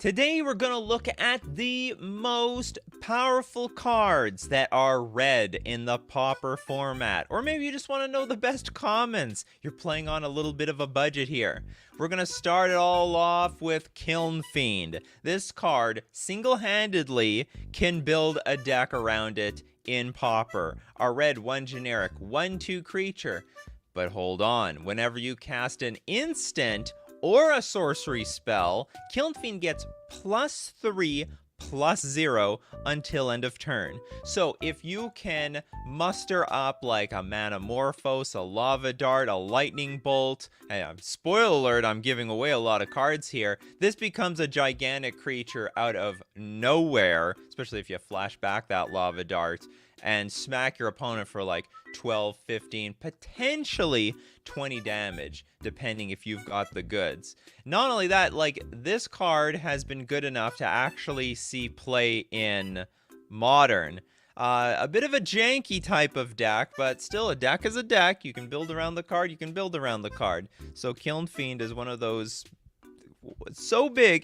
Today we're going to look at the most powerful cards that are red in the Pauper format. Or maybe you just want to know the best commons. You're playing on a little bit of a budget here. We're going to start it all off with Kiln Fiend. This card single-handedly can build a deck around it in Pauper. A red 1 generic 1/2 creature. But hold on, whenever you cast an instant or a sorcery spell, Kiln Fiend gets +3/+0 until end of turn. So if you can muster up like a Manamorphose, a Lava Dart, a Lightning Bolt, and spoiler alert, I'm giving away a lot of cards here, this becomes a gigantic creature out of nowhere, especially if you flash back that Lava Dart and smack your opponent for like 12, 15, potentially 20 damage, depending if you've got the goods. Not only that, like, this card has been good enough to actually see play in Modern. A bit of a janky type of deck, but still, a deck is a deck. You can build around the card, you can build around the card. So Kiln Fiend is one of those so big.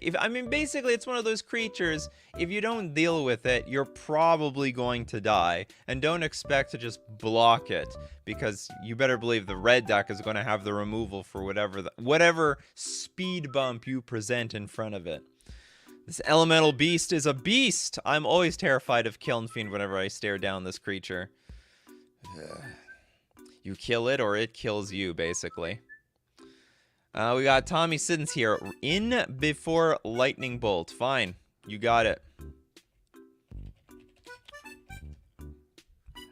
Basically it's one of those creatures, if you don't deal with it, you're probably going to die. And don't expect to just block it, because you better believe the red deck is going to have the removal for whatever speed bump you present in front of it. This elemental beast is a beast. I'm always terrified of Kiln Fiend whenever I stare down this creature. You kill it or it kills you, basically. We got Tommy Siddons here. In before Lightning Bolt. Fine. You got it.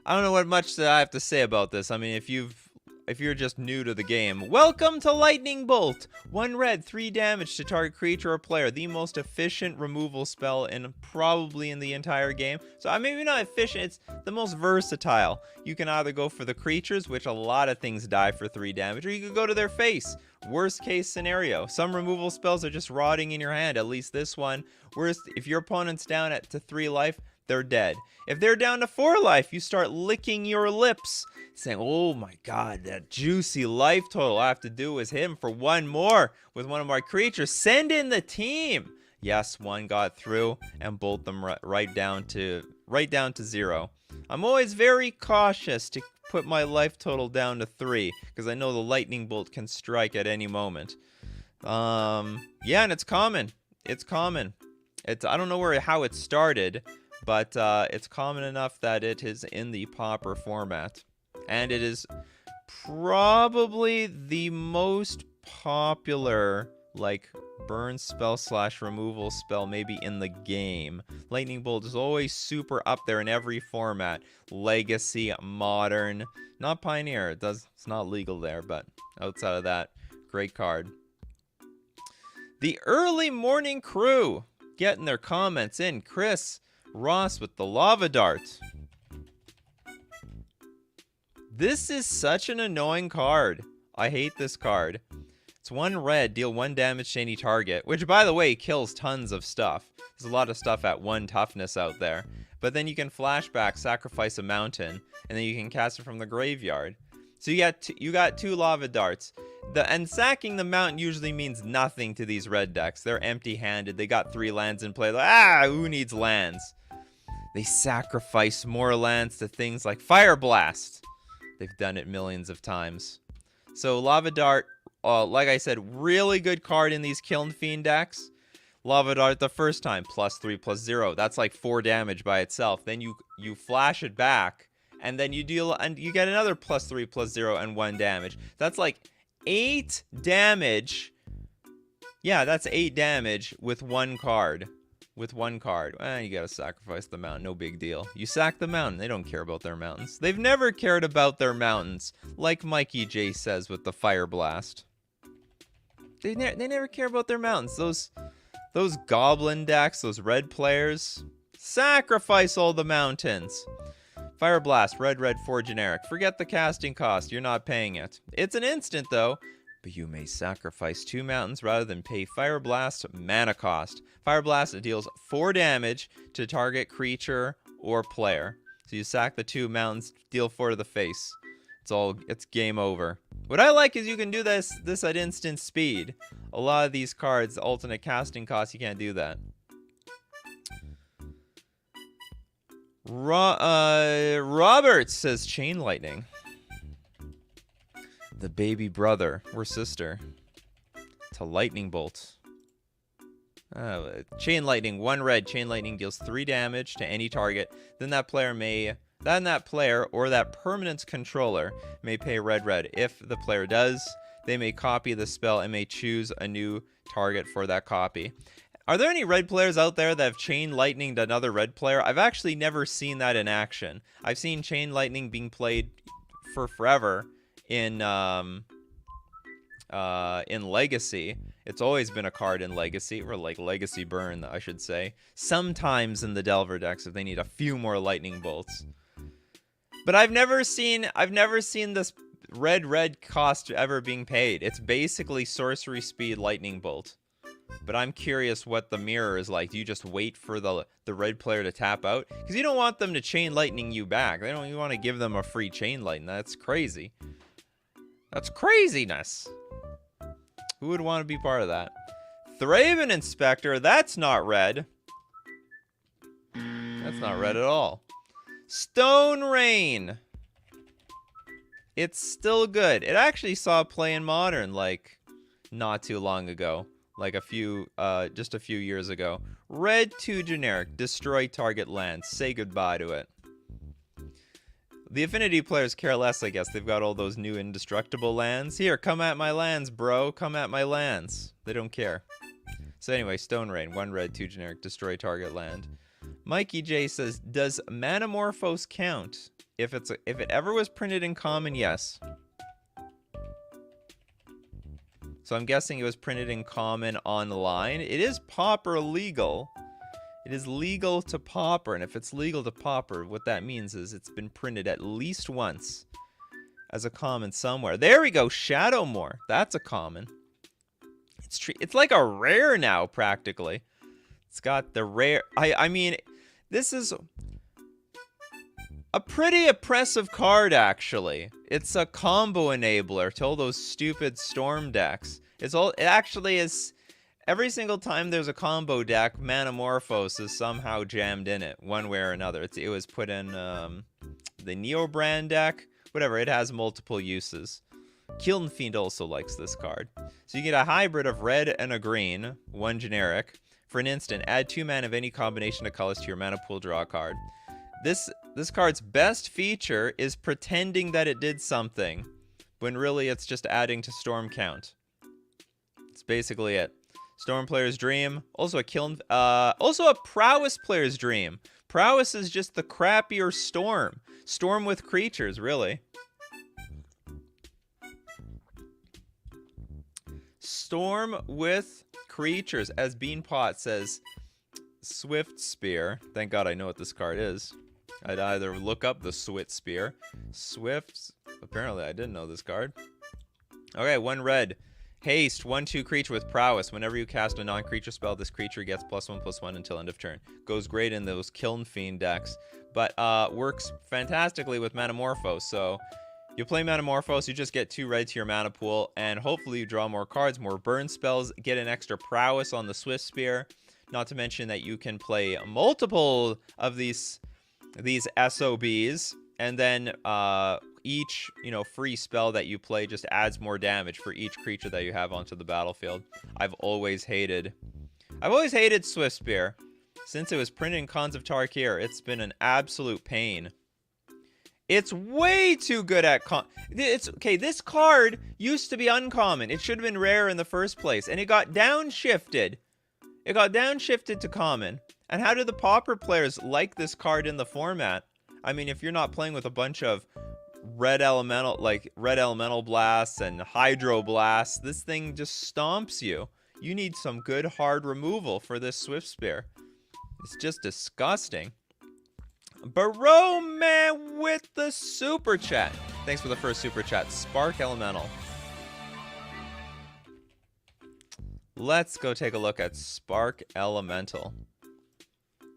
I don't know what much that I have to say about this. I mean, if you're just new to the game, welcome to Lightning Bolt. 1 red, 3 damage to target creature or player. The most efficient removal spell probably in the entire game. So maybe not efficient, it's the most versatile. You can either go for the creatures, which a lot of things die for 3 damage, or you could go to their face. Worst case scenario. Some removal spells are just rotting in your hand, at least this one. Worst, if your opponent's down to 3 life, they're dead. If they're down to 4 life, you start licking your lips, saying, oh my god, that juicy life total. All I have to do is hit him for 1 more with one of my creatures. Send in the team. Yes, 1 got through, and bolt them right down to 0. I'm always very cautious to put my life total down to 3, because I know the lightning bolt can strike at any moment. Yeah, and it's common. It's common. I don't know how it started, but it's common enough that it is in the Pauper format. And it is probably the most popular, like, burn spell / removal spell maybe in the game. Lightning Bolt is always super up there in every format. Legacy, Modern, not Pioneer. It's not legal there, but outside of that, great card. The Early Morning Crew getting their comments in. Chris Ross with the Lava Dart. This is such an annoying card. I hate this card. It's 1 red, deal 1 damage to any target, which, by the way, kills tons of stuff. There's a lot of stuff at 1 toughness out there. But then you can flashback, sacrifice a mountain, and then you can cast it from the graveyard. So you got 2 lava darts. And sacking the mountain usually means nothing to these red decks. They're empty-handed. They got 3 lands in play. Like, who needs lands? They sacrifice more lands to things like Fire Blast. They've done it millions of times. So Lava Dart, like I said, really good card in these Kiln Fiend decks. Lava Dart the first time, +3/+0. That's like 4 damage by itself. Then you flash it back, and then you get another +3/+0 and 1 damage. That's like 8 damage. Yeah, that's 8 damage with 1 card. You gotta sacrifice the mountain, no big deal. You sack the mountain, they don't care about their mountains. They've never cared about their mountains, like Mikey J says with the Fire Blast. They never care about their mountains. Those Goblin decks, those red players, sacrifice all the mountains. Fire Blast, red 4 generic. Forget the casting cost, you're not paying it. It's an instant though, but you may sacrifice 2 mountains rather than pay Fire Blast mana cost. Fire Blast deals 4 damage to target creature or player. So you sack the 2 mountains, deal 4 to the face. It's game over. What I like is you can do this at instant speed. A lot of these cards, the alternate casting cost, you can't do that. Robert says Chain Lightning. The baby brother or sister to Lightning Bolt. Chain Lightning, 1 red. Chain Lightning deals 3 damage to any target. Then that player or that permanent's controller may pay red. If the player does, they may copy the spell and may choose a new target for that copy. Are there any red players out there that have Chain Lightninged another red player? I've actually never seen that in action. I've seen Chain Lightning being played for forever in Legacy. It's always been a card in Legacy, or like Legacy Burn, I should say. Sometimes in the Delver decks if they need a few more lightning bolts. But I've never seen this red cost ever being paid. It's basically sorcery speed lightning bolt. But I'm curious what the mirror is like. Do you just wait for the red player to tap out? Because you don't want them to Chain Lightning you back. You want to give them a free Chain Lightning. That's crazy. That's craziness. Who would want to be part of that? Thraven Inspector, that's not red. That's not red at all. Stone Rain. It's still good. It actually saw play in Modern, like, not too long ago. Like just a few years ago. Red 2 generic. Destroy target land. Say goodbye to it. The Affinity players care less, I guess. They've got all those new indestructible lands. Here, come at my lands, bro. Come at my lands. They don't care. So anyway, Stone Rain. 1 red, 2 generic. Destroy target land. Mikey J says, does Manamorphose count? If it ever was printed in common, yes. So I'm guessing it was printed in common online. It is Pauper legal. It is legal to Pauper, and if it's legal to Pauper, what that means is it's been printed at least once as a common somewhere. There we go, Shadowmoor. That's a common. It's like a rare now, practically. It's got the rare... I mean, this is a pretty oppressive card, actually. It's a combo enabler to all those stupid Storm decks. It actually is... Every single time there's a combo deck, Manamorphose is somehow jammed in it, one way or another. It was put in the Neo brand deck. Whatever, it has multiple uses. Kiln Fiend also likes this card. So you get a hybrid of red and a green, 1 generic. For an instant, add 2 mana of any combination of colors to your mana pool, draw a card. This card's best feature is pretending that it did something, when really it's just adding to storm count. That's basically it. Storm player's dream. Also a Prowess player's dream. Prowess is just the crappier Storm. Storm with creatures, really. Storm with creatures, as Beanpot says. Swift Spear. Thank God I know what this card is. I'd either look up the Swift Spear. Swift. Apparently I didn't know this card. Okay, 1 red. Haste, 1/2 creature with Prowess. Whenever you cast a non-creature spell, this creature gets +1/+1 until end of turn. Goes great in those Kiln Fiend decks, but works fantastically with Manamorphose. So you play Manamorphose, you just get 2 red to your mana pool, and hopefully you draw more cards, more burn spells, get an extra Prowess on the Swift Spear. Not to mention that you can play multiple of these SOBs, and then each free spell that you play just adds more damage for each creature that you have onto the battlefield. I've always hated Swift Spear. Since it was printed in Khans of Tarkir, it's been an absolute pain. It's way too good at okay, this card used to be uncommon. It should have been rare in the first place, and it got downshifted. It got downshifted to common. And how do the Pauper players like this card in the format? I mean, if you're not playing with a bunch of red elemental blasts and hydro blasts, this thing just stomps you. You need some good hard removal for this Swift Spear. It's just disgusting. Baroman with the super chat. Thanks for the first super chat. Spark Elemental. Let's go take a look at Spark Elemental.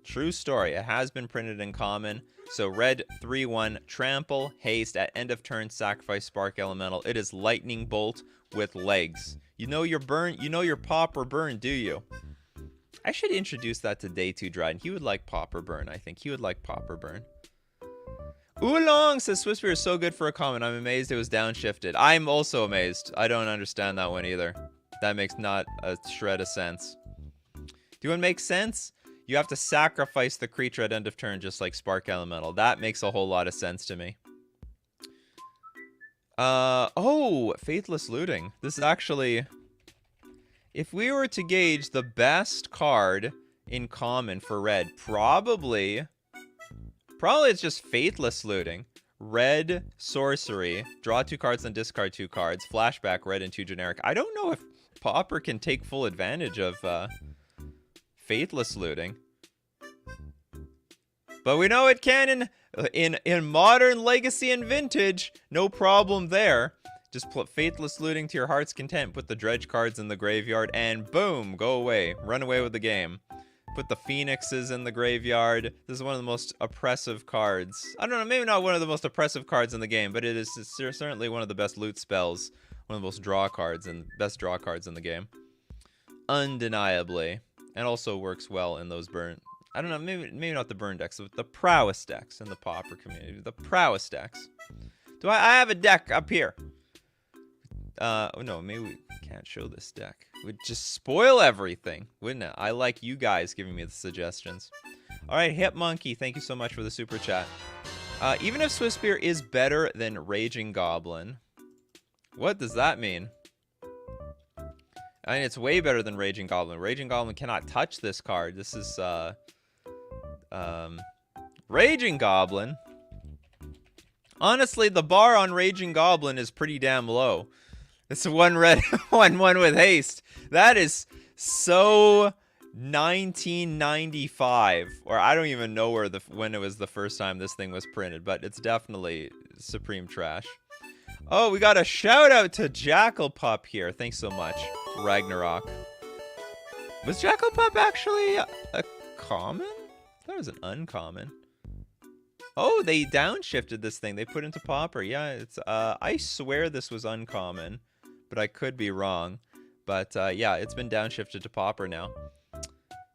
True story. It has been printed in common. So red 3/1 trample haste at end of turn, sacrifice Spark Elemental. It is lightning bolt with legs. You know your burn. You know your Pauper burn, do you? I should introduce that to Day 2 Dryden. He would like Pauper burn. I think he would like Pauper burn. Oolong says Swissbeer is so good for a comment. I'm amazed it was downshifted. I'm also amazed. I don't understand that one either. That makes not a shred of sense. Do it make sense? You have to sacrifice the creature at end of turn, just like Spark Elemental. That makes a whole lot of sense to me. Oh, Faithless Looting. This is actually... If we were to gauge the best card in common for red, probably it's just Faithless Looting. Red sorcery, draw 2 cards and discard 2 cards, flashback red and 2 generic. I don't know if Pauper can take full advantage of Faithless Looting, but we know it can in modern, legacy, and vintage. No problem there. Just put Faithless Looting to your heart's content. Put the dredge cards in the graveyard, and boom, go away. Run away with the game. Put the Phoenixes in the graveyard. This is one of the most oppressive cards. I don't know, maybe not one of the most oppressive cards in the game, but it is certainly one of the best loot spells. One of the most draw cards and best draw cards in the game. Undeniably. And also works well in those burn... I don't know, maybe not the burn decks, but the Prowess decks in the Pauper community. The Prowess decks. I have a deck up here. Oh no, maybe we can't show this deck. We'd just spoil everything, wouldn't it? I like you guys giving me the suggestions. Alright, Hip Monkey, thank you so much for the super chat. Even if Swissbeer is better than Raging Goblin, what does that mean? I mean, it's way better than Raging Goblin. Raging Goblin cannot touch this card. This is, Raging Goblin. Honestly, the bar on Raging Goblin is pretty damn low. It's one red, one with haste. That is so 1995, or I don't even know when it was the first time this thing was printed, but it's definitely supreme trash. Oh, we got a shout out to Jackal Pup here. Thanks so much, Ragnarok. Was Jackal Pup actually a common? I thought it was an uncommon. Oh, they downshifted this thing. They put into Pauper. Yeah, it's I swear this was uncommon, but I could be wrong. But yeah, it's been downshifted to Pauper now.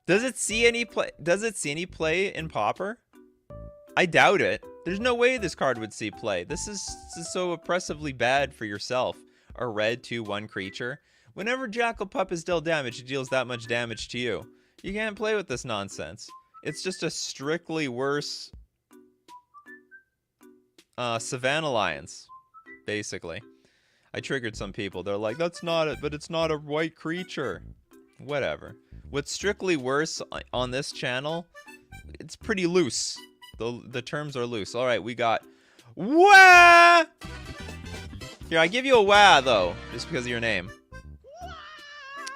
Does it see any play? Does it see any play in Pauper? I doubt it. There's no way this card would see play. This is so oppressively bad for yourself. A red 2/1 creature. Whenever Jackal Pup is dealt damage, it deals that much damage to you. You can't play with this nonsense. It's just a strictly worse Savannah Lions, basically. I triggered some people. They're like, that's not it, but it's not a white creature. Whatever. What's strictly worse on this channel, it's pretty loose. The terms are loose. All right, we got wah. Here, I give you a wah though, just because of your name.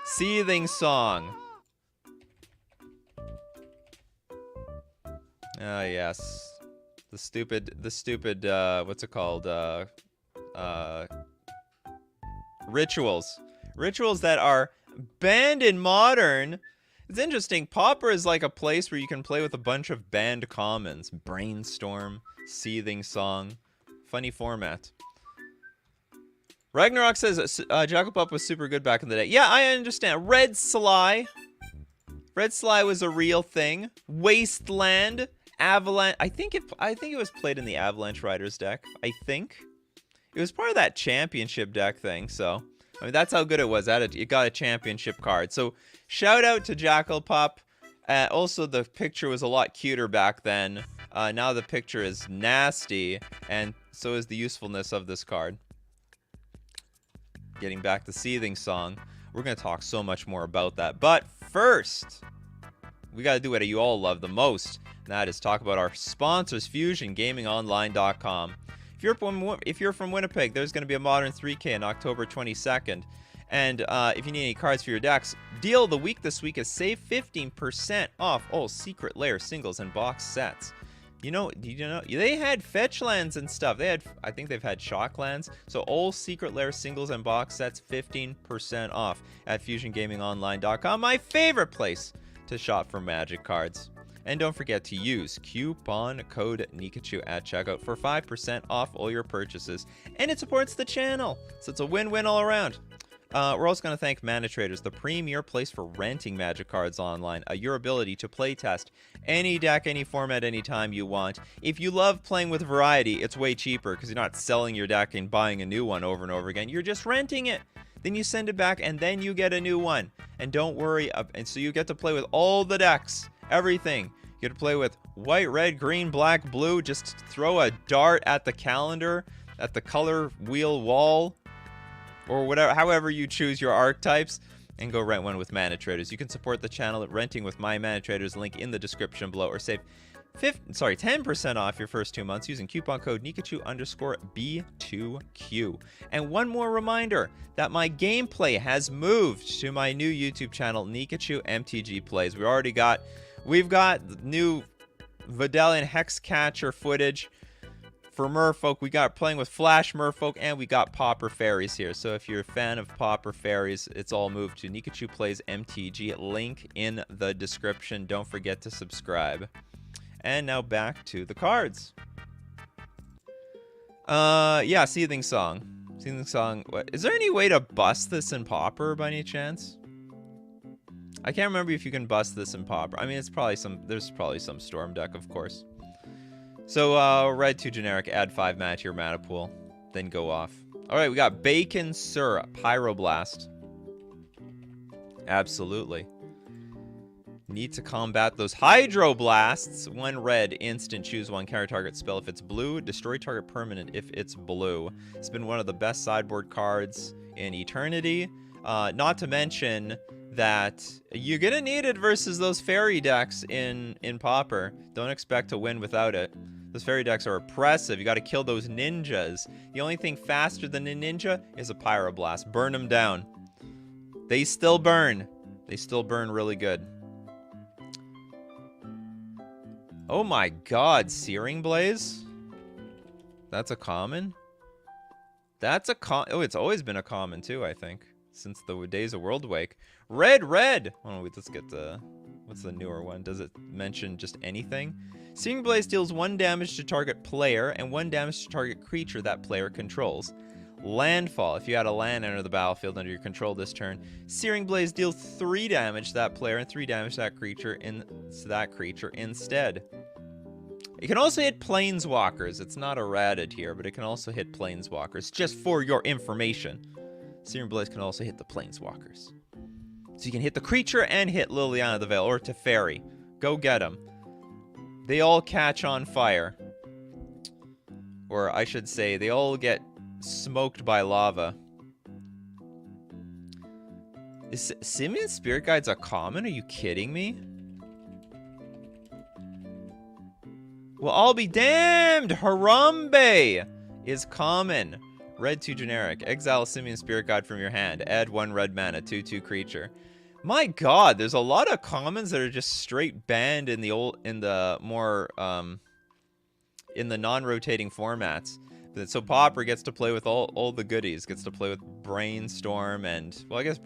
Seething Song. Ah, yes. The stupid, what's it called? Rituals. Rituals that are banned in Modern. It's interesting. Pauper is like a place where you can play with a bunch of banned commons. Brainstorm, Seething Song. Funny format. Ragnarok says Jackal Pup was super good back in the day. Yeah, I understand. Red Sly. Red Sly was a real thing. Wasteland. Avalanche. I think it was played in the Avalanche Riders deck. I think. It was part of that championship deck thing, so... I mean, that's how good it was. It got a championship card. So, shout out to Jackal Pup. Also, the picture was a lot cuter back then. Now the picture is nasty, and so is the usefulness of this card. Getting back to Seething Song. We're going to talk so much more about that. But first, we got to do what you all love the most. And that is talk about our sponsors, FusionGamingOnline.com. If you're from Winnipeg, there's going to be a Modern 3K on October 22nd. And if you need any cards for your decks, deal of the week this week is save 15% off all Secret Lair singles and box sets. You know, they had fetch lands and stuff. I think they've had shock lands. So all Secret Lair singles and box sets, 15% off at FusionGamingOnline.com. My favorite place to shop for Magic cards. And don't forget to use coupon code Nikachu at checkout for 5% off all your purchases. And it supports the channel, so it's a win-win all around. We're also going to thank Mana Traders, the premier place for renting Magic cards online. Your ability to play test any deck, any format, anytime you want. If you love playing with variety, it's way cheaper because you're not selling your deck and buying a new one over and over again. You're just renting it. Then you send it back, and then you get a new one. And don't worry. And so you get to play with all the decks, everything. You get to play with white, red, green, black, blue. Just throw a dart at the calendar, at the color wheel wall, or whatever, however you choose your archetypes, and go rent one with Mana Traders. You can support the channel at renting with my Mana Traders link in the description below, or save 10% off your first 2 months using coupon code Nikachu_B2Q. And one more reminder that my gameplay has moved to my new YouTube channel, Nikachu MTG Plays. We've got new Vidalian Hexcatcher footage. For Merfolk, we got playing with Flash Merfolk, and we got Pauper Fairies here. So if you're a fan of Pauper Fairies, it's all moved to Nikachu Plays MTG. Link in the description. Don't forget to subscribe. And now back to the cards. Yeah, Seething Song. Seething Song. What? Is there any way to bust this in Pauper by any chance? I can't remember if you can bust this in Pauper. I mean, there's probably some Storm deck, of course. So, red 2 generic, add 5 mana to your mana pool, then go off. Alright, we got Bacon Syrup, Pyroblast. Absolutely. Need to combat those Hydroblasts. 1 red, instant, choose 1, counter target spell if it's blue, destroy target permanent if it's blue. It's been one of the best sideboard cards in Eternity. Not to mention that you're gonna need it versus those fairy decks in Pauper. Don't expect to win without it. Those fairy decks are oppressive. You got to kill those ninjas. The only thing faster than a ninja is a Pyroblast. Burn them down. They still burn. They still burn really good. Oh my god, Searing Blaze? That's a common? That's a oh, it's always been a common too, I think. Since the days of World Wake. Red! Oh, wait, let's get the... What's the newer one? Does it mention just anything? Searing Blaze deals 1 damage to target player and 1 damage to target creature that player controls. Landfall. If you had a land enter the battlefield under your control this turn, Searing Blaze deals 3 damage to that player and 3 damage to that creature instead. It can also hit Planeswalkers. It's not errated here, but it can also hit Planeswalkers. Just for your information. Searing Blaze can also hit the Planeswalkers. So you can hit the creature and hit Liliana the Veil, or Teferi. Go get them. They all catch on fire. Or I should say, they all get smoked by lava. Is Simian Spirit Guides a common? Are you kidding me? Well, I'll be damned! Harambe is common. Red 2 generic. Exile a Simian Spirit Guide from your hand. Add 1 red mana, 2/2 creature. My god, there's a lot of commons that are just straight banned in the non-rotating formats. So Pauper gets to play with all the goodies. Gets to play with Brainstorm and... Well, I guess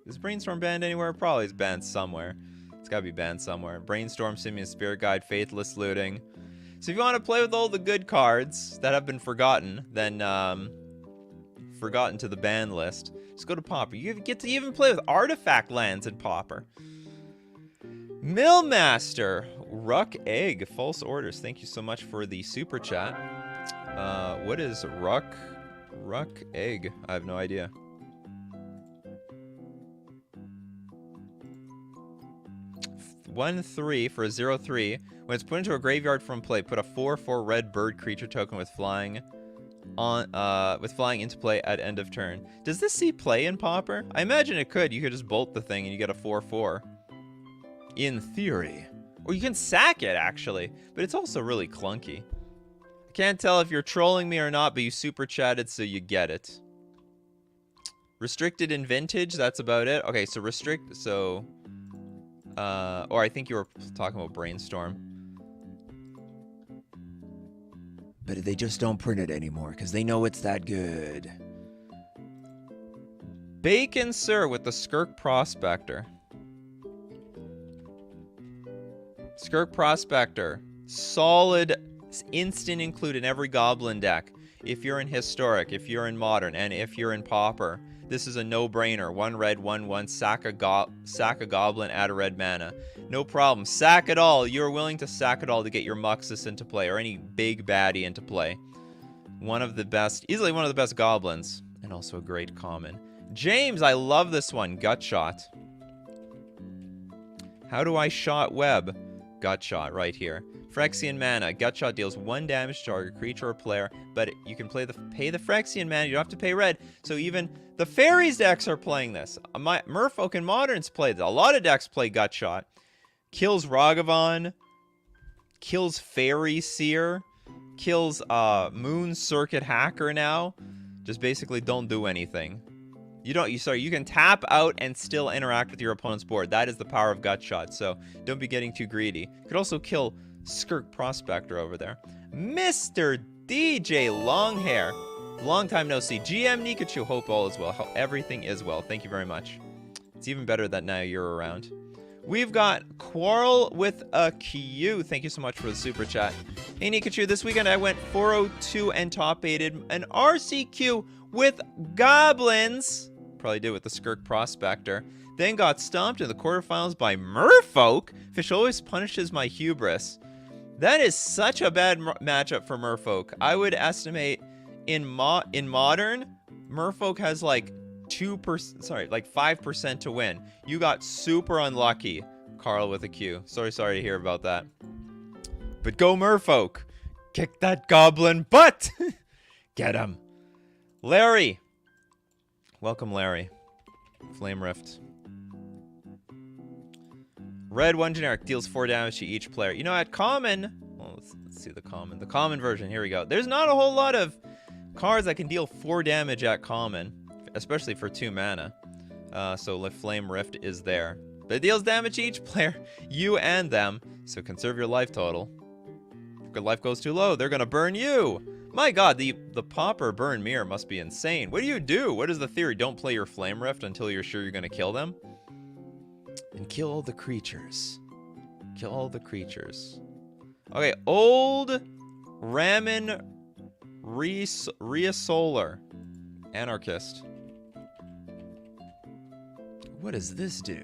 is Brainstorm banned anywhere? Probably is banned somewhere. It's gotta be banned somewhere. Brainstorm, Simian Spirit Guide, Faithless Looting. So if you want to play with all the good cards that have been forgotten, then... forgotten to the ban list. Just go to Pauper. You get to even play with artifact lands in Pauper. Millmaster, Ruck Egg, False Orders. Thank you so much for the super chat. What is Ruck Egg? I have no idea. One 3 for a 0/3. When it's put into a graveyard from play, put a 4/4 red bird creature token with flying into play at end of turn. Does this see play in Pauper? I imagine it could. You could just bolt the thing and you get a 4/4. In theory. Or you can sack it, actually. But it's also really clunky. I can't tell if you're trolling me or not, but you super chatted, so you get it. Restricted in Vintage, that's about it. Okay, so or I think you were talking about Brainstorm. But they just don't print it anymore because they know it's that good. Bacon Sir with the Skirk Prospector. Skirk Prospector. Solid instant include in every Goblin deck. If you're in Historic, if you're in Modern, and if you're in Pauper. this is a no-brainer. 1 red, 1/1, sack a Goblin, add a red mana. No problem. Sack it all. You're willing to sack it all to get your Muxus into play, or any big baddie into play. One of the best, easily one of the best Goblins, and also a great common. James, I love this one. Gut Shot. How do I shot web? Gut Shot, right here. Phyrexian mana. Gut Shot deals 1 damage to target creature or player, but you can pay the Phyrexian mana. You don't have to pay red. So even the Fairies decks are playing this. Merfolk and Moderns play this. A lot of decks play Gut Shot. Kills Ragavan. Kills Fairy Seer. Kills Moon Circuit Hacker now. Just basically don't do anything. You can tap out and still interact with your opponent's board. That is the power of Gut Shot, so don't be getting too greedy. You could also kill Skirk Prospector over there. Mr. DJ Longhair. Long time no see. GM Nikachu, hope all is well. How everything is well. Thank you very much. It's even better that now you're around. We've got Quarrel with a Q. Thank you so much for the super chat. Hey Nikachu, this weekend I went 402 and top 8'd an RCQ with Goblins. Probably did with the Skirk Prospector. Then got stomped in the quarterfinals by Merfolk. Fish always punishes my hubris. That is such a bad matchup for Merfolk. I would estimate in Modern, Merfolk has like 2%, like 5% to win. You got super unlucky, Carl with a Q. Sorry to hear about that. But go Merfolk. Kick that Goblin butt. Get him. Larry. Welcome, Larry. Flame Rift. Red 1 generic deals 4 damage to each player. You know, at common, well, let's see the common. The common version, here we go. There's not a whole lot of cards that can deal 4 damage at common, especially for 2 mana. So the Flame Rift is there. But it deals damage to each player, you and them, so conserve your life total. If your life goes too low, they're gonna burn you. My god, the Pauper burn mirror must be insane. What do? What is the theory? Don't play your Flame Rift until you're sure you're gonna kill them? And kill all the creatures. Kill all the creatures. Okay, old Ramen Reasolar. Anarchist. What does this do?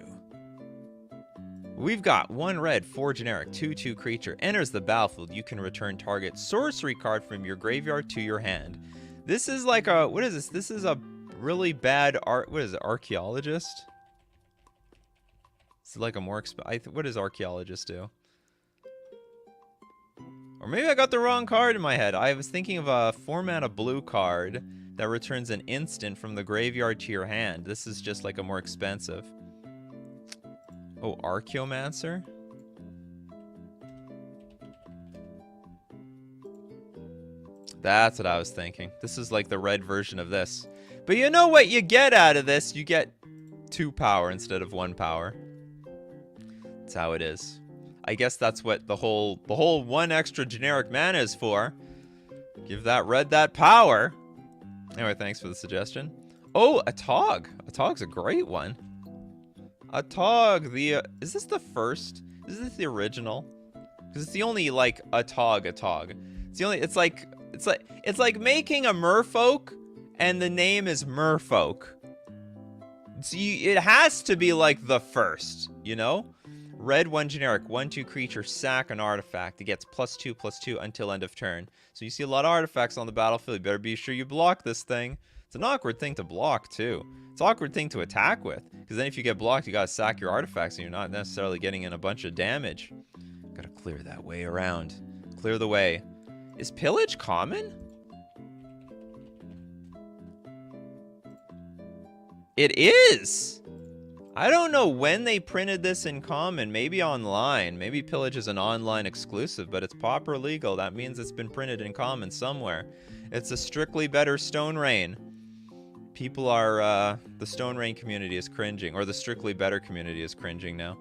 We've got 1 red, 4 generic, 2/2 creature. Enters the battlefield. You can return target sorcery card from your graveyard to your hand. This is like a, what is this? This is a really bad what is it, archaeologist? It's like a more what does archaeologist do? Or maybe I got the wrong card in my head. I was thinking of a 4-mana blue card that returns an instant from the graveyard to your hand. This is just like a more expensive. Oh, Archaeomancer? That's what I was thinking. This is like the red version of this. But you know what you get out of this? You get 2 power instead of 1 power. That's how it is. I guess that's what the whole 1 extra generic mana is for. Give that red that power. Anyway, thanks for the suggestion. Oh, a Tog. A Tog's a great one. A Tog, is this the first? Is this the original? Because it's the only, like, a Tog. It's the only, it's like making a Merfolk, and the name is Merfolk. So it has to be, like, the first, you know? Red 1 generic, 1/2 creature, sack an artifact. It gets +2/+2 until end of turn. So you see a lot of artifacts on the battlefield. You better be sure you block this thing. It's an awkward thing to block, too. It's an awkward thing to attack with. Because then if you get blocked, you gotta sack your artifacts, and you're not necessarily getting in a bunch of damage. Gotta clear that way around. Clear the way. Is Pillage common? It is! I don't know when they printed this in common. Maybe online. Maybe Pillage is an online exclusive, but it's Pauper legal. That means it's been printed in common somewhere. It's a strictly better Stone Rain. People are, the Stone Rain community is cringing, or the strictly better community is cringing now.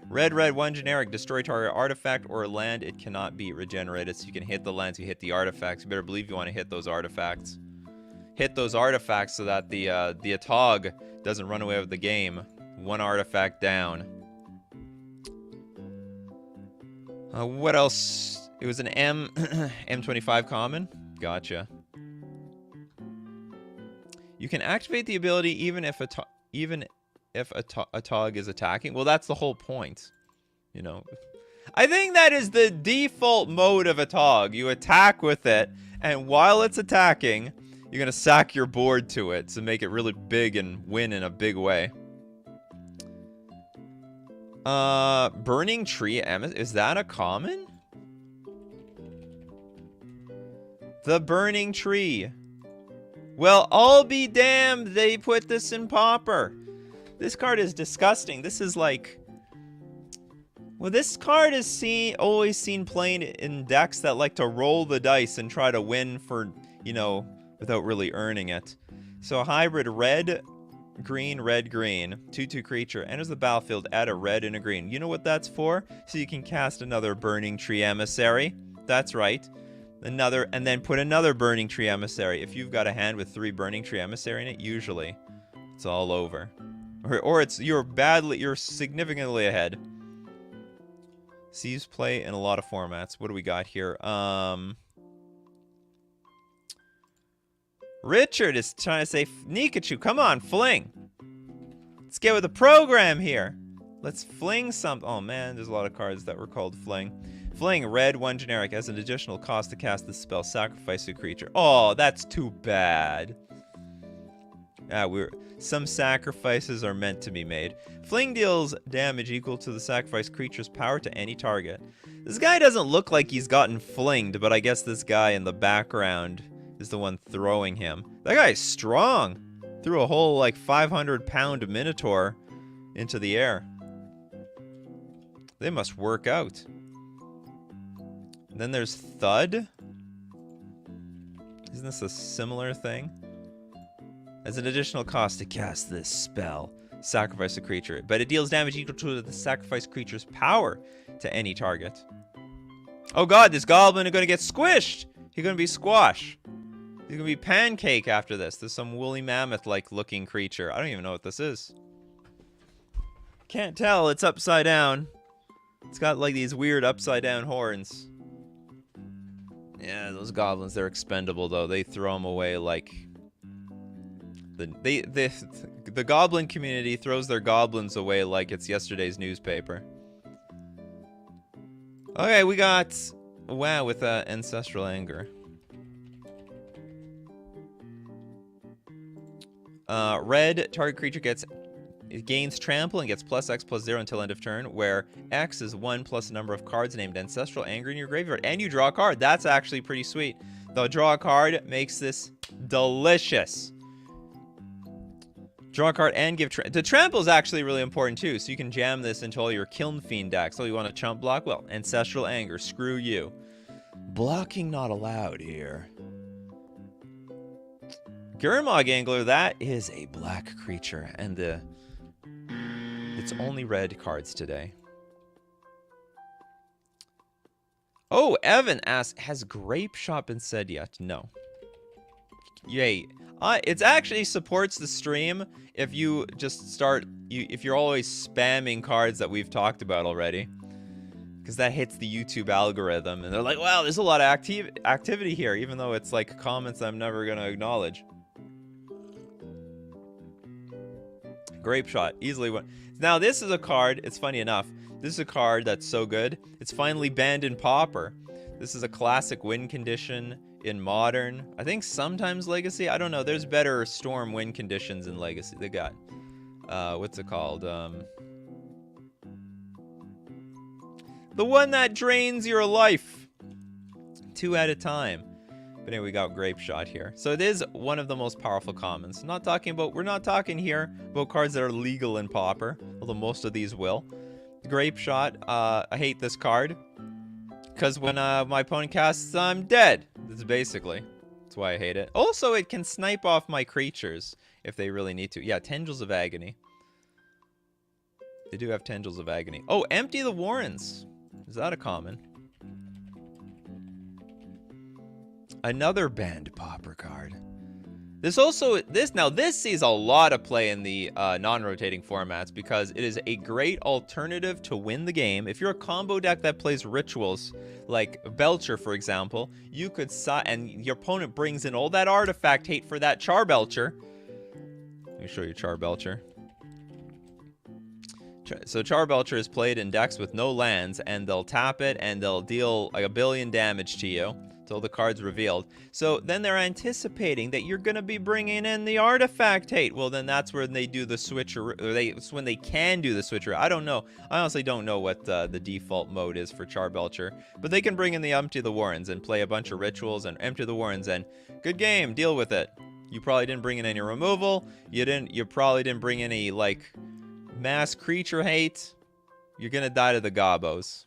Red 1 generic, destroy target artifact or land. It cannot be regenerated, so you can hit the lands, you hit the artifacts. You better believe you want to hit those artifacts. Hit those artifacts so that the Atog doesn't run away with the game. 1 artifact down. What else? It was an M25 common. Gotcha. You can activate the ability even if a Tog is attacking. Well, that's the whole point. You know. I think that is the default mode of a Tog. You attack with it, and while it's attacking, you're going to sack your board to it to make it really big and win in a big way. Burning Tree Emissary. Is that a common? The Burning Tree. Well, I'll be damned they put this in Pauper. This card is disgusting. This is like... Well, this card is always seen playing in decks that like to roll the dice and try to win for, you know, without really earning it. So a hybrid red, green, 2/2 creature. Enters the battlefield, add a red and a green. You know what that's for? So you can cast another Burning Tree Emissary. That's right. Another, and then put another Burning Tree Emissary. If you've got a hand with 3 Burning Tree Emissary in it, usually it's all over. Or it's you're significantly ahead. Sees play in a lot of formats. What do we got here? Richard is trying to say, Nikachu, come on, fling. Let's get with the program here. Let's fling something. Oh man, there's a lot of cards that were called fling. Fling, red, 1 generic. As an additional cost to cast this spell, sacrifice a creature. Oh, that's too bad. Some sacrifices are meant to be made. Fling deals damage equal to the sacrificed creature's power to any target. This guy doesn't look like he's gotten flinged, but I guess this guy in the background is the one throwing him. That guy's strong. Threw a whole like 500-pound Minotaur into the air. They must work out. And then there's Thud. Isn't this a similar thing? As an additional cost to cast this spell, sacrifice a creature. But it deals damage equal to the sacrificed creature's power to any target. Oh god, this goblin is going to get squished! He's going to be squash. He's going to be pancake after this. There's some woolly mammoth-like looking creature. I don't even know what this is. Can't tell. It's upside down. It's got like these weird upside down horns. Yeah, those goblins, they're expendable though. They throw them away like... The goblin community throws their goblins away like it's yesterday's newspaper. Okay, we got... Wow, with Ancestral Anger. Red, target creature gains trample and gets +X/+0 until end of turn, where X is 1 plus the number of cards named Ancestral Anger in your graveyard. And you draw a card. That's actually pretty sweet. Though draw a card makes this delicious. Draw a card and give... The trample is actually really important too, so you can jam this into all your Kiln Fiend decks. So you want to chump block? Well, Ancestral Anger. Screw you. Blocking not allowed here. Gurmag Angler, that is a black creature, and it's only red cards today. Oh, Evan asks, has Grape Shot been said yet? No. Yay. It actually supports the stream if you just start, if you're always spamming cards that we've talked about already. Because that hits the YouTube algorithm, and they're like, wow, there's a lot of activity here, even though it's like comments I'm never going to acknowledge. Grape Shot, easily one. Now, this is a card, it's funny enough, this is a card that's so good, it's finally banned in Pauper. This is a classic win condition in Modern. I think sometimes Legacy, I don't know, there's better Storm win conditions in Legacy. They got, what's it called? The one that drains your life 2 at a time. But anyway, we got Grape Shot here. So it is one of the most powerful commons. We're not talking here about cards that are legal in Pauper, although most of these will. Grape Shot, I hate this card. Because when my opponent casts, I'm dead. That's why I hate it. Also, it can snipe off my creatures if they really need to. Yeah, Tendrils of Agony. They do have Tendrils of Agony. Oh, Empty the Warrens. Is that a common? Another banned Pauper card. This sees a lot of play in the non-rotating formats because it is a great alternative to win the game. If you're a combo deck that plays rituals, like Belcher, for example, you could and your opponent brings in all that artifact hate for that Charbelcher, me show you Charbelcher. So Charbelcher is played in decks with no lands, and they'll tap it, and they'll deal like 1 billion damage to you until the card's revealed. So then they're anticipating that you're going to be bringing in the artifact hate. Well, then that's when they do the switcher, or it's when they can do the switcher. I don't know. I honestly don't know what the default mode is for Charbelcher, but they can bring in the Empty the Warrens and play a bunch of rituals and empty the Warrens, and good game, deal with it. You probably didn't bring in any removal. You probably didn't bring any like mass creature hate. You're gonna die to the gobos.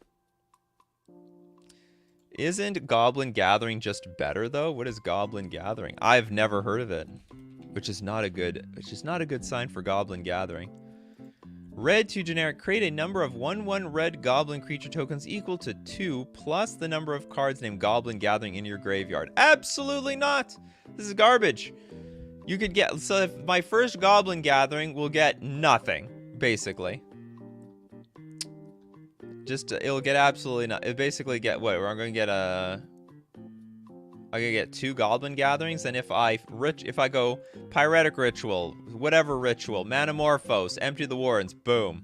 Isn't Goblin Gathering just better though? What is Goblin Gathering? I've never heard of it, which is not a good sign for Goblin Gathering. Red 2 generic, create a number of 1/1 red goblin creature tokens equal to 2 plus the number of cards named Goblin Gathering in your graveyard. Absolutely not. This is garbage. You could get, so if my first Goblin Gathering will get nothing. Basically, just it'll get absolutely not. It basically get what we're going to get I'm gonna get 2 Goblin Gatherings, and if I go Pyretic Ritual, whatever ritual, Manamorphose, Empty the Warrens, boom,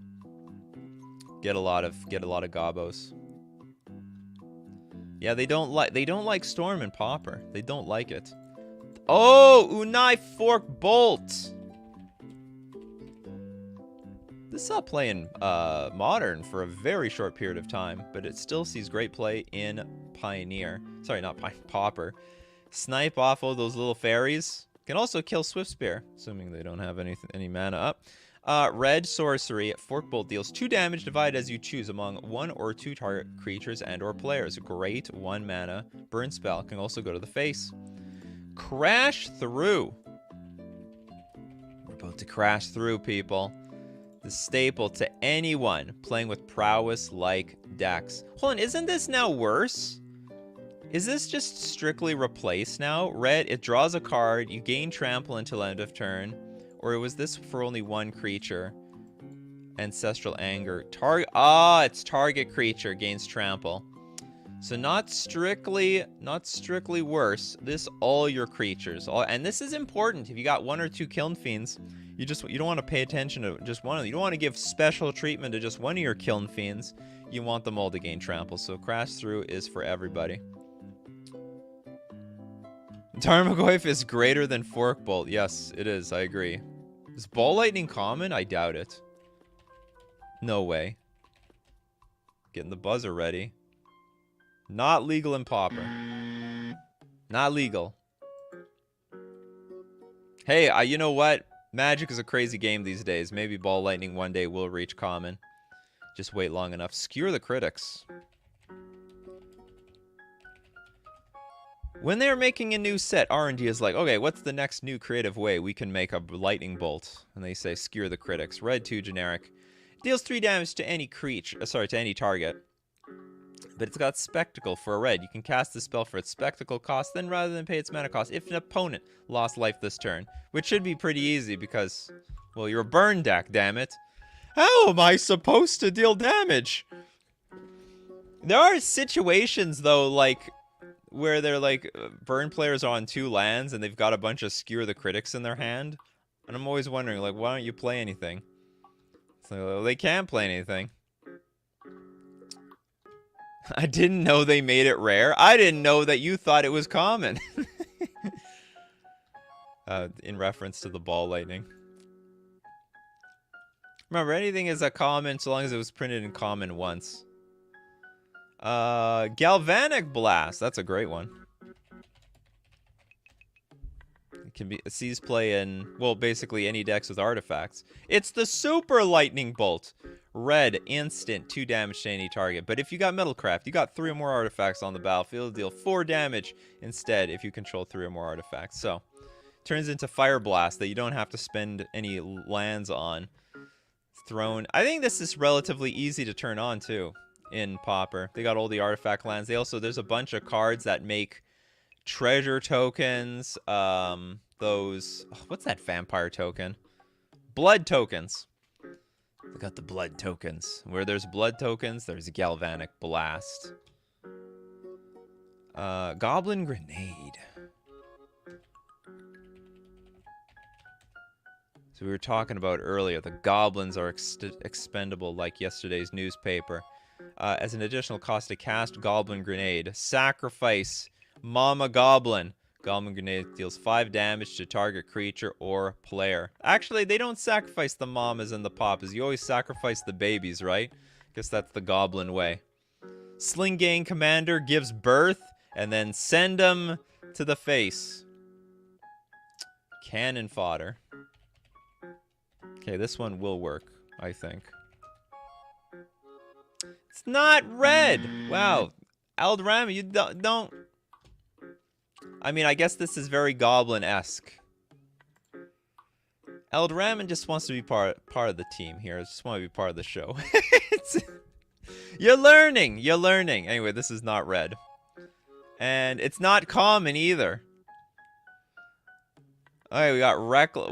get a lot of gobos. Yeah, they don't like Storm and Pauper. They don't like it. Oh, Unai Fork Bolt. This saw play in Modern for a very short period of time, but it still sees great play in Pioneer. Sorry, not Pauper. Snipe off all those little fairies. Can also kill Swiftspear, assuming they don't have any mana up. Red sorcery. Forkbolt deals 2 damage divided as you choose among 1 or 2 target creatures and or players. Great 1 mana burn spell. Can also go to the face. Crash through. We're about to crash through, people. The staple to anyone playing with prowess-like decks. Hold on, isn't this now worse? Is this just strictly replaced now? Red, it draws a card, you gain trample until end of turn. Or was this for only 1 creature? Ancestral Anger. It's target creature gains trample. So not strictly worse. This all your creatures. And this is important. If you got 1 or 2 Kiln Fiends, you don't want to pay attention to just one of them. You don't want to give special treatment to just one of your Kiln Fiends. You want them all to gain trample. So Crash Through is for everybody. Tarmogoyf is greater than Forkbolt. Yes, it is. I agree. Is Ball Lightning common? I doubt it. No way. Getting the buzzer ready. Not legal in Pauper. Not legal. Hey, you know what? Magic is a crazy game these days. Maybe Ball Lightning one day will reach common. Just wait long enough. Skewer the critics. When they're making a new set, R&D is like, okay, what's the next new creative way we can make a lightning bolt? And they say, skewer the critics. Red 2 generic. Deals 3 damage to any to any target. But it's got Spectacle for a red. You can cast the spell for its Spectacle cost, then rather than pay its mana cost, if an opponent lost life this turn. Which should be pretty easy because, well, you're a burn deck, damn it. How am I supposed to deal damage? There are situations, though, like, where they're like, burn players are on 2 lands and they've got a bunch of Skewer the Critics in their hand. And I'm always wondering, like, why don't you play anything? So, well, they can't play anything. I didn't know they made it rare. I didn't know that you thought it was common. In reference to the Ball Lightning. Remember, anything is a common so long as it was printed in common once. Galvanic Blast. That's a great one. It can be sees play in, well, basically any decks with artifacts. It's the Super Lightning Bolt. Red, instant, 2 damage to any target. But if you got Metalcraft, you got 3 or more artifacts on the battlefield, deal 4 damage instead if you control 3 or more artifacts. So, turns into Fire Blast that you don't have to spend any lands on. Thrown. I think this is relatively easy to turn on, too, in Pauper. They got all the artifact lands. There's a bunch of cards that make treasure tokens. What's that vampire token? Blood tokens. They got the blood tokens. Where there's blood tokens, there's Galvanic Blast. Goblin Grenade. So we were talking about earlier, the goblins are expendable like yesterday's newspaper. As an additional cost to cast Goblin Grenade, sacrifice Mama Goblin. Goblin Grenade deals 5 damage to target creature or player. Actually, they don't sacrifice the mamas and the papas. You always sacrifice the babies, right? Guess that's the Goblin way. Sling Gang Commander gives birth and then send them to the face. Cannon fodder. Okay, this one will work, I think. It's not red! Wow. Alderama, you don't... I mean, I guess this is very Goblin-esque. Eldraman just wants to be part of the team here. Just want to be part of the show. You're learning! You're learning! Anyway, this is not red. And it's not common either. Alright, we got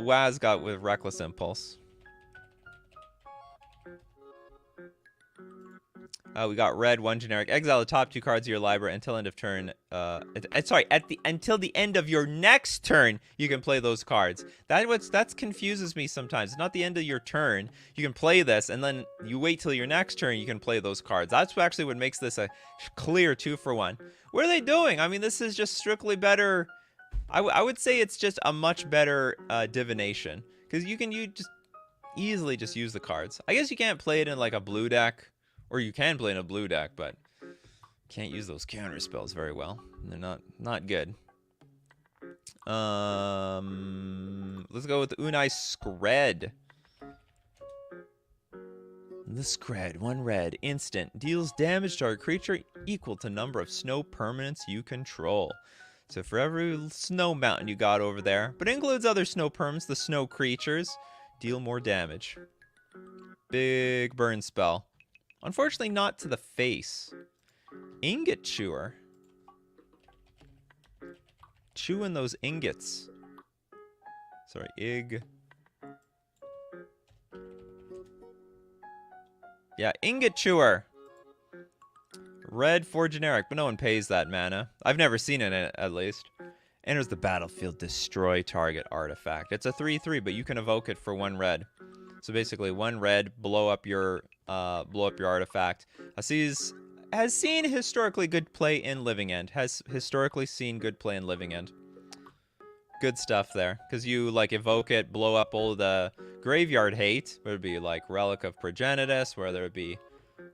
Waz got with Reckless Impulse. We got red, 1 generic. Exile the top 2 cards of your library until end of turn. Sorry, until the end of your next turn, you can play those cards. That confuses me sometimes. It's not the end of your turn. You can play this, and then you wait till your next turn. You can play those cards. That's actually what makes this a clear 2-for-1. What are they doing? I mean, this is just strictly better. I would say it's just a much better divination, because you just easily just use the cards. I guess you can't play it in like a blue deck. Or you can play in a blue deck, but can't use those counter spells very well. They're not good. Let's go with Unai Skred. The Skred, 1 red, instant, deals damage to our creature equal to number of snow permanents you control. So for every snow mountain you got over there, but it includes other snow perms, the snow creatures, deal more damage. Big burn spell. Unfortunately, not to the face. Ingot Chewer. Chewing those ingots. Sorry, Ig. Yeah, Ingot Chewer. Red 4 generic, but no one pays that mana. I've never seen it, at least. Enters the battlefield, destroy target artifact. It's a 3/3, but you can evoke it for 1 red. So basically, 1 red, blow up your artifact. Has seen historically good play in Living End. Has historically seen good play in Living End. Good stuff there, because you like evoke it, blow up all the graveyard hate. Whether it be like Relic of Progenitus, whether it be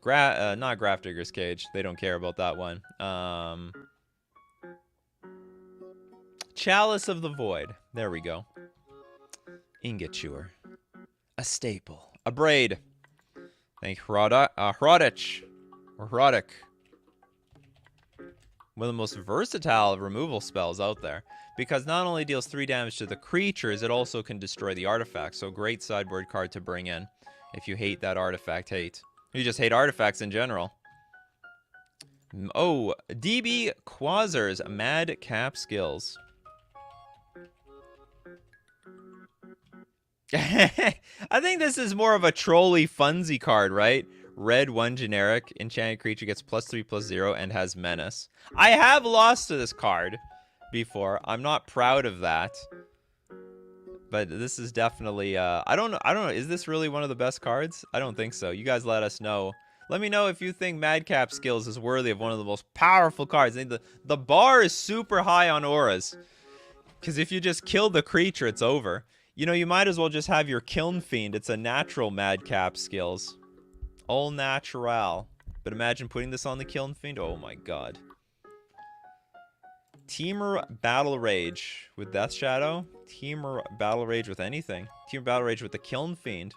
not Grafdigger's Cage. They don't care about that one. Chalice of the Void. There we go. Ingot Chewer. A staple. A braid. Thank Hrodich. Or Hrodich. One of the most versatile removal spells out there. Because not only deals 3 damage to the creatures, it also can destroy the artifacts. So great sideboard card to bring in if you hate that artifact hate. You just hate artifacts in general. Oh, DB Quasar's Madcap Skills. I think this is more of a trolley funsy card, right? Red 1 generic, enchanted creature gets +3/+0 and has menace. I have lost to this card before. I'm not proud of that. But this is definitely I don't know, is this really one of the best cards? I don't think so. You guys let us know. Let me know if you think Madcap Skills is worthy of one of the most powerful cards. I think the bar is super high on auras. Because if you just kill the creature, it's over. You know, you might as well just have your Kiln Fiend. It's a natural Madcap Skills. All natural. But imagine putting this on the Kiln Fiend. Oh my god. Teamer Battle Rage with Death Shadow. Teamer Battle Rage with anything. Teamer Battle Rage with the Kiln Fiend.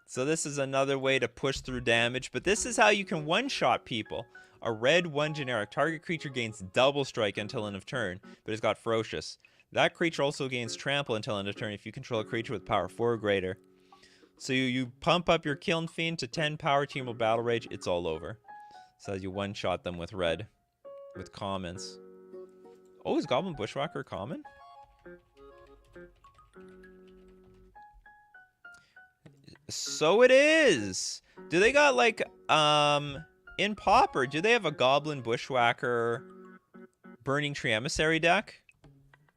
So this is another way to push through damage. But this is how you can one-shot people. A red 1 generic. Target creature gains double strike until end of turn. But it's got Ferocious. That creature also gains trample until end of turn if you control a creature with power 4 or greater. So you pump up your Kiln Fiend to 10 power, Team of Battle Rage, it's all over. So you one-shot them with red. With commons. Oh, is Goblin Bushwhacker common? So it is! Do they got like, in Pauper, do they have a Goblin Bushwhacker Burning Tree Emissary deck?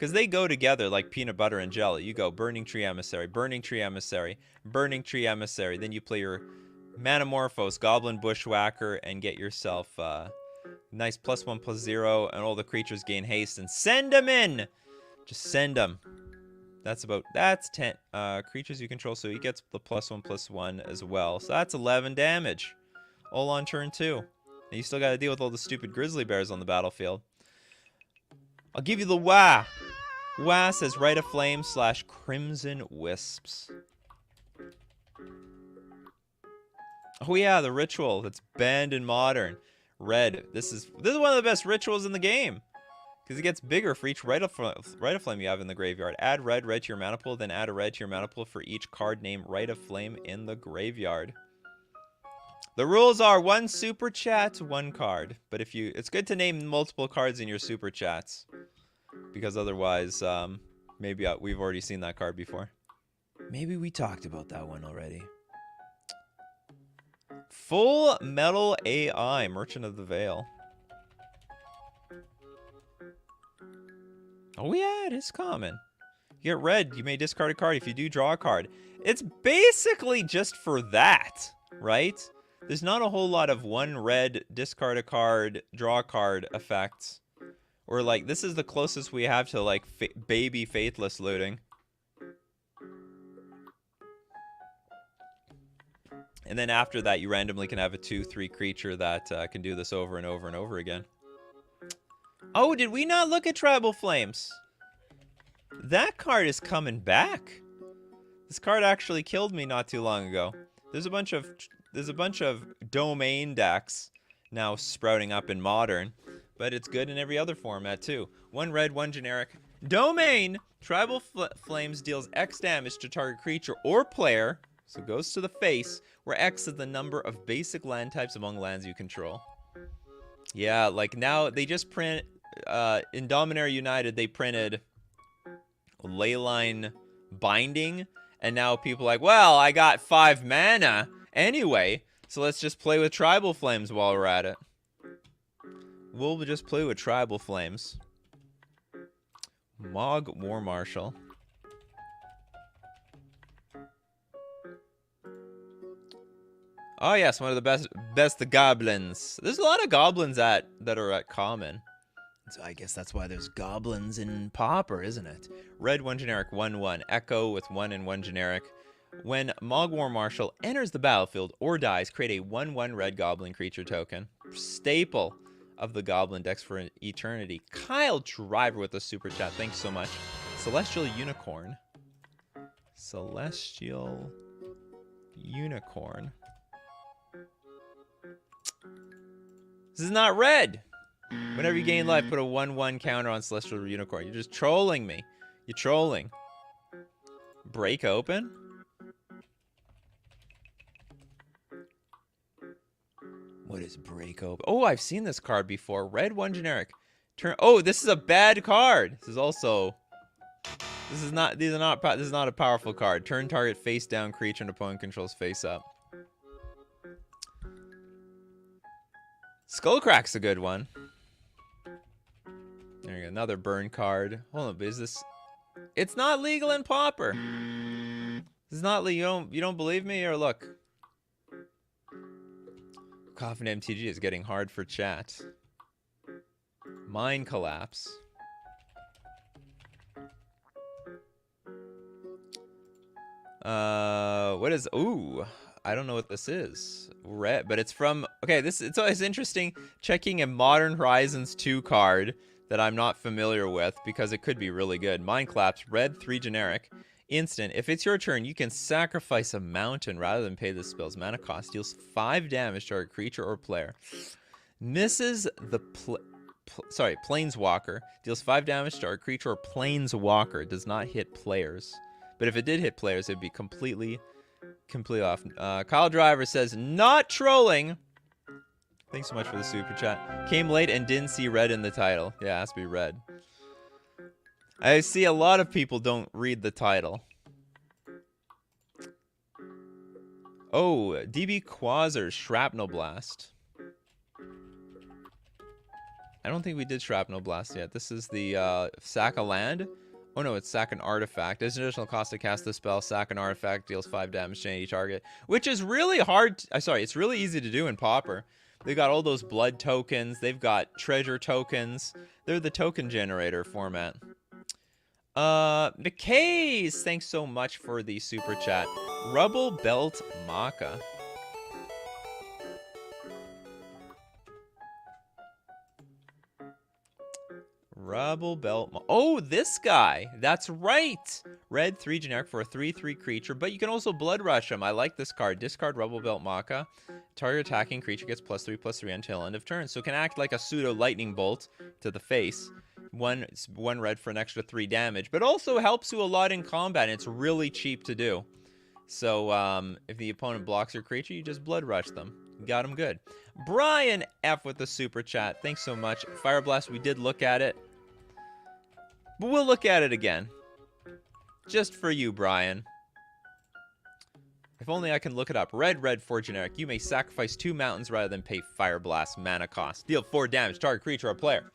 Because they go together like peanut butter and jelly. You go Burning Tree Emissary, Burning Tree Emissary, Burning Tree Emissary. Then you play your Manamorphose, Goblin Bushwhacker, and get yourself nice +1/+0, and all the creatures gain haste. And send them in! Just send them. That's 10 creatures you control, so he gets the +1/+1 as well. So that's 11 damage. All on turn 2. And you still gotta deal with all the stupid grizzly bears on the battlefield. I'll give you the Wah! Wah says Rite of Flame / Crimson Wisps. Oh yeah, the ritual that's banned in Modern. Red. This is one of the best rituals in the game. Because it gets bigger for each Rite of Flame you have in the graveyard. Add red to your mana pool, then add a red to your mana pool for each card named Rite of Flame in the graveyard. The rules are 1 super chat, 1 card. But it's good to name multiple cards in your super chats. Because otherwise, maybe we've already seen that card before. Maybe we talked about that one already. Full Metal AI, Merchant of the Veil. Oh yeah, it is common. You get red, you may discard a card. If you do, draw a card. It's basically just for that, right? There's not a whole lot of 1 red, discard a card, draw a card effects. Or like, this is the closest we have to like baby faithless looting. And then after that, you randomly can have a 2/3 creature that can do this over and over and over again. Oh, did we not look at Tribal Flames? That card is coming back. This card actually killed me not too long ago. There's a bunch of domain decks now sprouting up in Modern, but it's good in every other format too. 1 red, 1 generic. Domain! Tribal Flames deals X damage to target creature or player, so it goes to the face, where X is the number of basic land types among lands you control. Yeah, like now they just print, in Dominaria United, they printed Leyline Binding, and now people are like, well, I got 5 mana anyway, so let's just play with Tribal Flames while we're at it. We'll just play with Tribal Flames. Mog War Marshal. Oh yes, one of the best goblins. There's a lot of goblins that are at common. So I guess that's why there's goblins in Pauper, isn't it? Red 1 generic 1/1. Echo with 1 and 1 generic. When Mog War Marshal enters the battlefield or dies, create a 1/1 red goblin creature token. Staple of the goblin decks for an eternity. Kyle Driver with a super chat. Thanks so much. Celestial Unicorn. Celestial Unicorn. This is not red. Whenever you gain life, put a 1/1 counter on Celestial Unicorn. You're just trolling me. You're trolling. Break open? What is break open? Oh, I've seen this card before. Red 1 generic. Turn. Oh, this is a bad card. This is also. This is not a powerful card. Turn target face down creature and opponent controls face up. Skullcrack's a good one. There you go. Another burn card. Hold on, but is this? It's not legal in Pauper. This is not legal. You don't believe me? Or look. Coffee and MTG is getting hard for chat. Mind Collapse. What is? Ooh, I don't know what this is. Red, but it's from. Okay, it's always interesting checking a Modern Horizons 2 card that I'm not familiar with because it could be really good. Mind Collapse, red 3 generic. Instant. If it's your turn, you can sacrifice a mountain rather than pay the spell's mana cost. Deals 5 damage to a creature or player. Misses the Planeswalker. Deals 5 damage to our creature or Planeswalker. Does not hit players. But if it did hit players, it'd be completely off. Kyle Driver says, not trolling. Thanks so much for the super chat. Came late and didn't see red in the title. Yeah, it has to be red. I see a lot of people don't read the title. Oh, DB Quasar, Shrapnel Blast. I don't think we did Shrapnel Blast yet. This is the sack a land. Oh no, it's sack an artifact. There's an additional cost to cast this spell. Sack an artifact, deals 5 damage to any target. Which is really hard. Sorry, it's really easy to do in Pauper. They've got all those blood tokens. They've got treasure tokens. They're the token generator format. McKay's, thanks so much for the super chat. Rubble Belt Maka. Rubble Belt. Oh, this guy. That's right. Red 3 generic for a 3/3 creature, but you can also Blood Rush him. I like this card. Discard Rubble Belt Maka. Target attacking creature gets +3/+3 until end of turn. So it can act like a pseudo lightning bolt to the face. It's 1 red for an extra 3 damage, but also helps you a lot in combat. And it's really cheap to do. So if the opponent blocks your creature, you just Blood Rush them. You got him good. Brian F with the super chat. Thanks so much. Fire Blast, we did look at it. But we'll look at it again. Just for you, Brian. If only I can look it up. Red 4 generic. You may sacrifice 2 mountains rather than pay Fire Blast mana cost. Deal 4 damage. Target creature or player.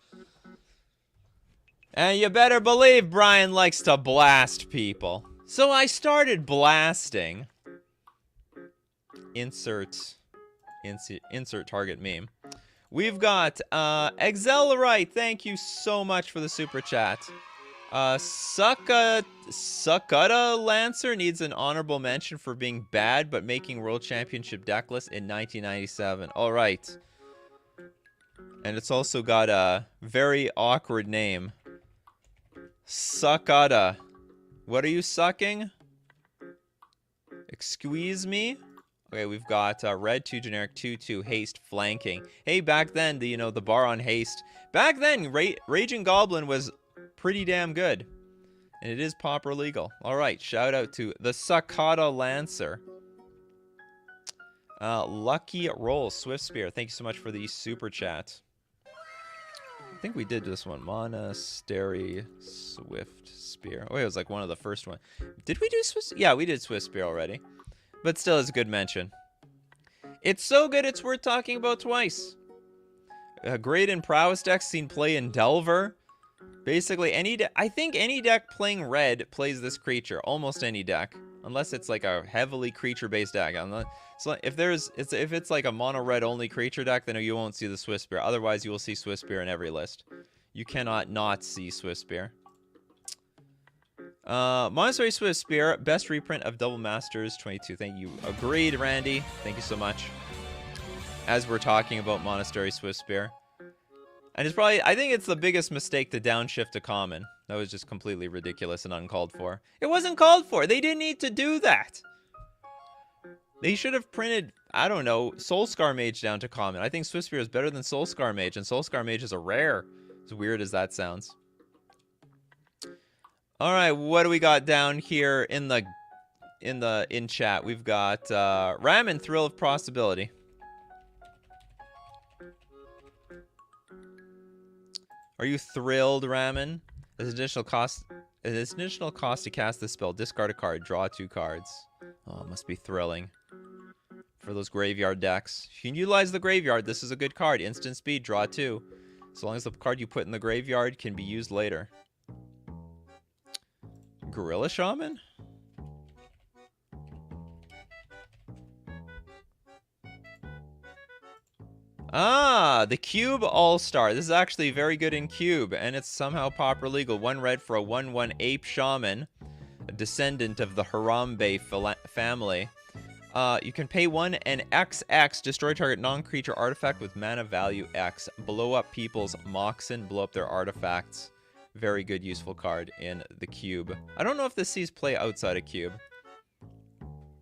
And you better believe Brian likes to blast people. So I started blasting. Insert target meme. We've got Exelerite. Thank you so much for the super chat. Suckutta Lancer needs an honorable mention for being bad but making World Championship decklist in 1997. All right. And it's also got a very awkward name. Suckutta. What are you sucking? Excuse me? Okay, we've got red 2 generic 2/2 haste flanking. Hey, back then, the bar on haste. Back then, Raging Goblin was pretty damn good. And it is Pauper legal. All right, shout out to the Suckutta Lancer. Lucky Roll, Swift Spear. Thank you so much for the super chat. I think we did this one. Monastery Swift Spear. Oh, it was like one of the first ones. Did we do Swift? Yeah, we did Swift Spear already. But still, it's a good mention. It's so good, it's worth talking about twice. Great in Prowess decks, seen play in Delver. Basically, I think any deck playing red plays this creature. Almost any deck. Unless it's like a heavily creature-based deck. So if it's like a mono-red only creature deck, then you won't see the Swift Spear. Otherwise, you will see Swift Spear in every list. You cannot not see Swift Spear. Monastery Swift Spear, best reprint of Double Masters 22. Thank you. Agreed, Randy. Thank you so much. As we're talking about Monastery Swift Spear. And it's probably, I think it's the biggest mistake to downshift to common. That was just completely ridiculous and uncalled for. It wasn't called for. They didn't need to do that. They should have printed, I don't know, Soulscar Mage down to common. I think Swift Spear is better than Soulscar Mage, and Soulscar Mage is a rare. As weird as that sounds. All right, what do we got down here in chat? We've got Ramen, Thrill of Possibility. Are you thrilled, Ramen? There's additional cost to cast this spell. Discard a card, draw 2 cards. Oh, it must be thrilling. For those graveyard decks. You can utilize the graveyard. This is a good card. Instant speed, draw 2. As long as the card you put in the graveyard can be used later. Gorilla Shaman? Ah, the Cube All-Star. This is actually very good in Cube, and it's somehow Pauper legal. 1 red for a 1/1 Ape Shaman, a descendant of the Harambe family. You can pay 1 and XX, destroy target non-creature artifact with mana value X. Blow up people's Moxen, blow up their artifacts. Very good, useful card in the Cube. I don't know if this sees play outside of Cube.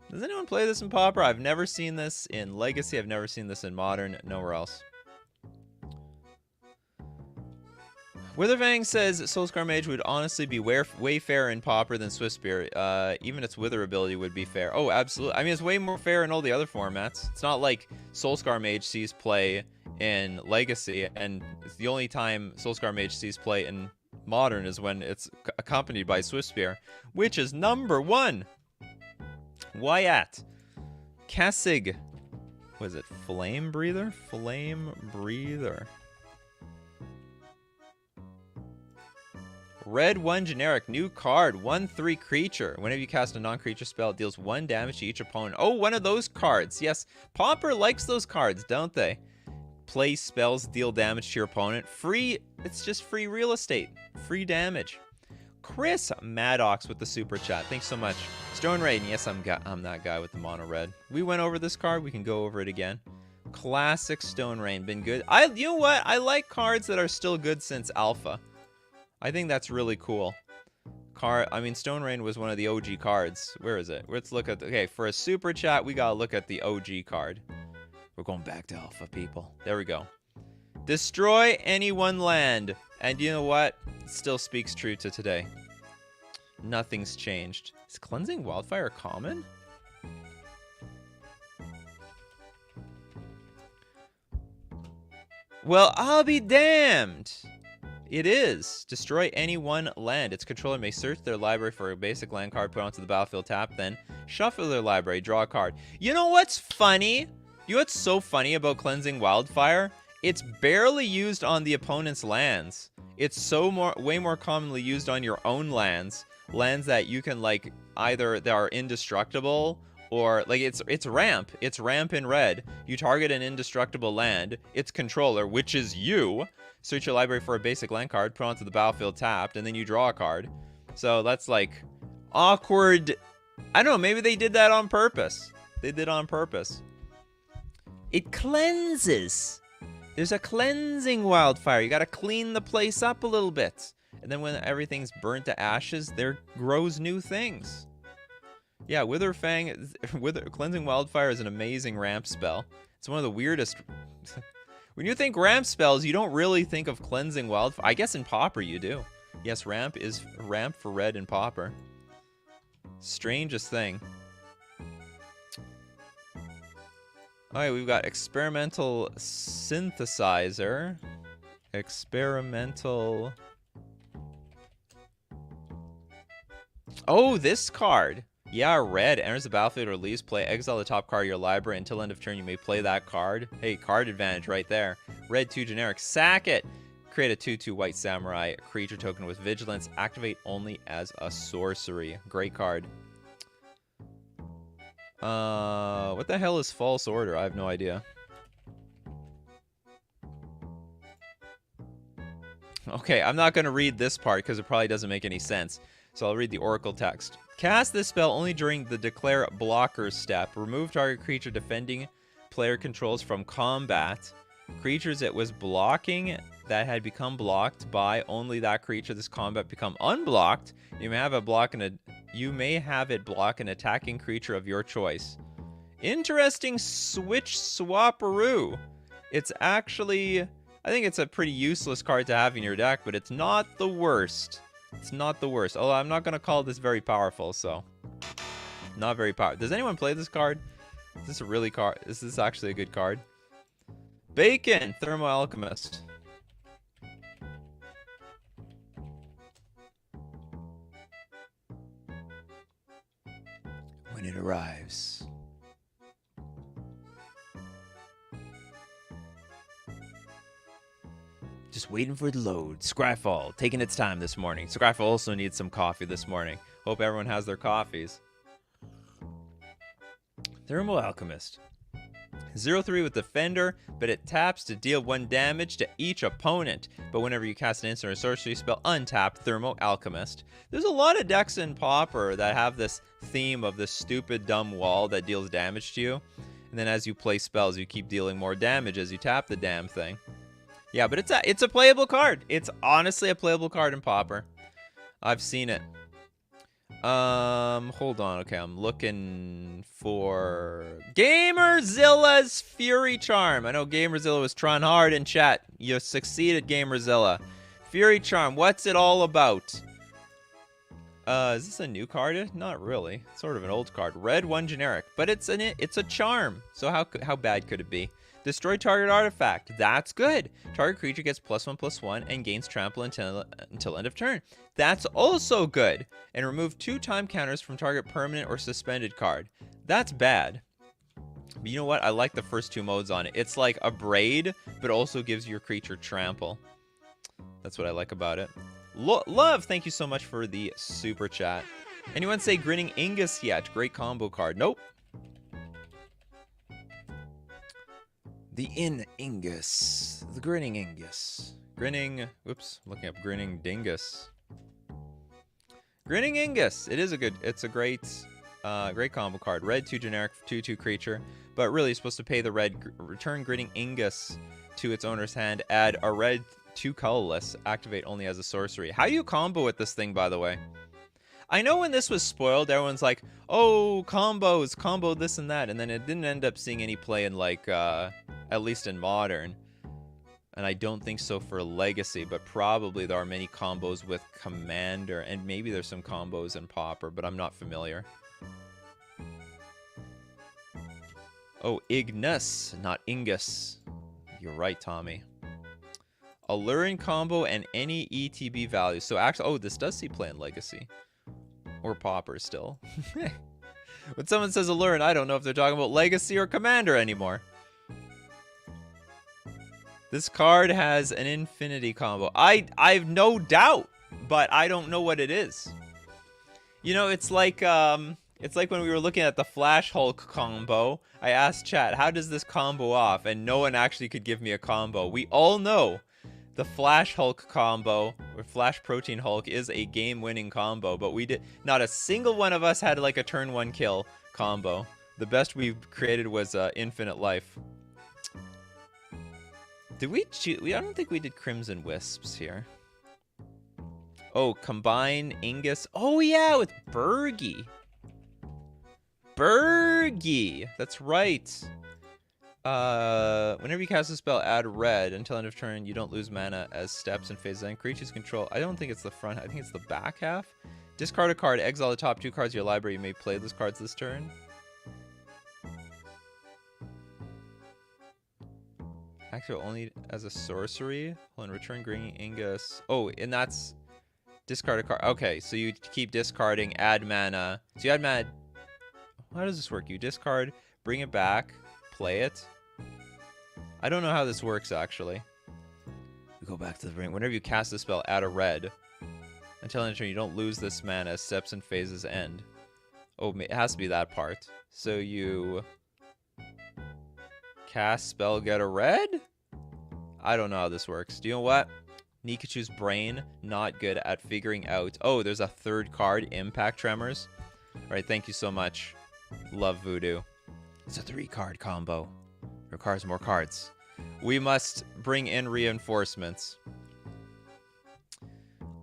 Does anyone play this in Pauper? I've never seen this in Legacy. I've never seen this in Modern. Nowhere else. Witherfang says Soulscar Mage would honestly be way fairer in Pauper than Swift Spear. Even its Wither ability would be fair. Oh, absolutely. I mean, it's way more fair in all the other formats. It's not like Soulscar Mage sees play in Legacy, and it's the only time Soulscar Mage sees play in Modern is when it's accompanied by Swift Spear, which is #1. Wyatt. Kassig. Was it Flame Breather? Flame Breather. Red 1 generic, new card, 1/3 creature. Whenever you cast a non-creature spell, it deals 1 damage to each opponent. Oh, one of those cards. Yes, Pauper likes those cards, don't they? Play spells, deal damage to your opponent. Free, it's just free real estate. Free damage. Chris Maddox with the super chat. Thanks so much. Stone Raiden, yes, I'm that guy with the mono red. We went over this card, we can go over it again. Classic Stone Rain, been good. You know what? I like cards that are still good since Alpha. I think that's really cool. Stone Rain was one of the OG cards. Where is it? Let's look at okay, for a super chat, we gotta look at the OG card. We're going back to Alpha, people. There we go. Destroy any one land. And you know what? It still speaks true to today. Nothing's changed. Is Cleansing Wildfire common? Well, I'll be damned. It is. Destroy any one land. Its controller may search their library for a basic land card, put onto the battlefield, tap, then shuffle their library, draw a card. You know what's funny? You know what's so funny about Cleansing Wildfire? It's barely used on the opponent's lands. It's way more commonly used on your own lands. Lands that you can, like, either they are indestructible or, like, it's ramp. It's ramp in red. You target an indestructible land. Its controller, which is you, search your library for a basic land card, put onto the battlefield tapped, and then you draw a card. So that's, like, awkward. I don't know, maybe they did that on purpose. They did it on purpose. It cleanses. There's a cleansing wildfire. You gotta clean the place up a little bit. And then when everything's burnt to ashes, there grows new things. Yeah, Witherfang, Cleansing Wildfire is an amazing ramp spell. It's one of the weirdest. When you think ramp spells, you don't really think of Cleansing Wildfire. I guess in Pauper you do. Yes, ramp is ramp for red in Pauper. Strangest thing. Alright, we've got Experimental Synthesizer. Experimental... Oh, this card. Yeah, red. Enters the battlefield or leaves play. Exile the top card of your library. Until end of turn, you may play that card. Hey, card advantage right there. Red 2 generic. Sack it. Create a 2/2 white samurai creature token with vigilance. Activate only as a sorcery. Great card. What the hell is False Order? I have no idea. Okay, I'm not going to read this part because it probably doesn't make any sense. So I'll read the Oracle text. Cast this spell only during the Declare Blocker step. Remove target creature defending player controls from combat. Creatures it was blocking that had become blocked by only that creature this combat become unblocked. You may have it block an attacking creature of your choice. Interesting switch swaparoo. It's actually, I think it's a pretty useless card to have in your deck, but it's not the worst. It's not the worst. Although I'm not going to call this very powerful, so. Not very powerful. Does anyone play this card? Is this a really card? Is this actually a good card? Bacon, Thermo Alchemist. When it arrives. Just waiting for it to load. Scryfall, taking its time this morning. Scryfall also needs some coffee this morning. Hope everyone has their coffees. Thermal Alchemist. 0/3 with Defender, but it taps to deal 1 damage to each opponent. But whenever you cast an instant or sorcery spell, untap Thermo Alchemist. There's a lot of decks in Pauper that have this theme of this stupid, dumb wall that deals damage to you. And then as you play spells, you keep dealing more damage as you tap the damn thing. Yeah, but it's a playable card. It's honestly a playable card in Pauper. I've seen it. Hold on. Okay, I'm looking for Gamerzilla's Fury Charm. I know Gamerzilla was trying hard in chat. You succeeded, Gamerzilla. Fury Charm, what's it all about? Is this a new card? Not really. It's sort of an old card. Red 1 generic, but it's a charm. So how bad could it be? Destroy target artifact. That's good. Target creature gets +1/+1 and gains trample until end of turn. That's also good. And remove 2 time counters from target permanent or suspended card. That's bad. But you know what? I like the first 2 modes on it. It's like a braid, but also gives your creature trample. That's what I like about it. Love, thank you so much for the super chat. Anyone say Grinning Ingus yet? Great combo card. Nope. The Ingus. The Grinning Ingus. Grinning, whoops, looking up Grinning Dingus. Grinning Ingus. It's a great combo card. Red 2 generic 2/2 creature, but really you're supposed to pay the red, return Grinning Ingus to its owner's hand, add a red 2 colorless, activate only as a sorcery. How do you combo with this thing, by the way? I know when this was spoiled, everyone's like, oh, combos, combo this and that, and then it didn't end up seeing any play in, like, at least in Modern. And I don't think so for Legacy, but probably there are many combos with Commander, and maybe there's some combos in Pauper, but I'm not familiar. Oh, Ignis, not Ingus. You're right, Tommy. Alluring combo and any ETB value. So actually, oh, this does see play in Legacy. Or Pauper still. When someone says Alluring, I don't know if they're talking about Legacy or Commander anymore. This card has an infinity combo. I've no doubt, but I don't know what it is. You know, it's like when we were looking at the Flash Hulk combo. I asked chat, how does this combo off? And no one actually could give me a combo. We all know the Flash Hulk combo, or Flash Protein Hulk, is a game-winning combo, but not a single one of us had like a turn 1 kill combo. The best we created was Infinite Life. Did we choose? I don't think we did Crimson Wisps here. Oh, combine Ingus. Oh yeah, with Bergie. Bergie. That's right. Whenever you cast a spell, add red. Until end of turn, you don't lose mana as steps and phases and creatures control. I don't think it's the front. I think it's the back half. Discard a card. Exile the top 2 cards of your library. You may play those cards this turn. Actually, only as a sorcery. Hold on, return Green Ingus. Oh, and that's discard a card. Okay, so you keep discarding, add mana. So you add mana. How does this work? You discard, bring it back, play it. I don't know how this works, actually. We go back to the ring. Whenever you cast a spell, add a red. Until end of turn, you don't lose this mana as steps and phases end. Oh, it has to be that part. So you cast spell, get a red? I don't know how this works. Do you know what? Nikachu's brain, not good at figuring out. Oh, there's a third card, Impact Tremors. All right, thank you so much. Love Voodoo. It's a 3-card combo. Requires more cards. We must bring in reinforcements.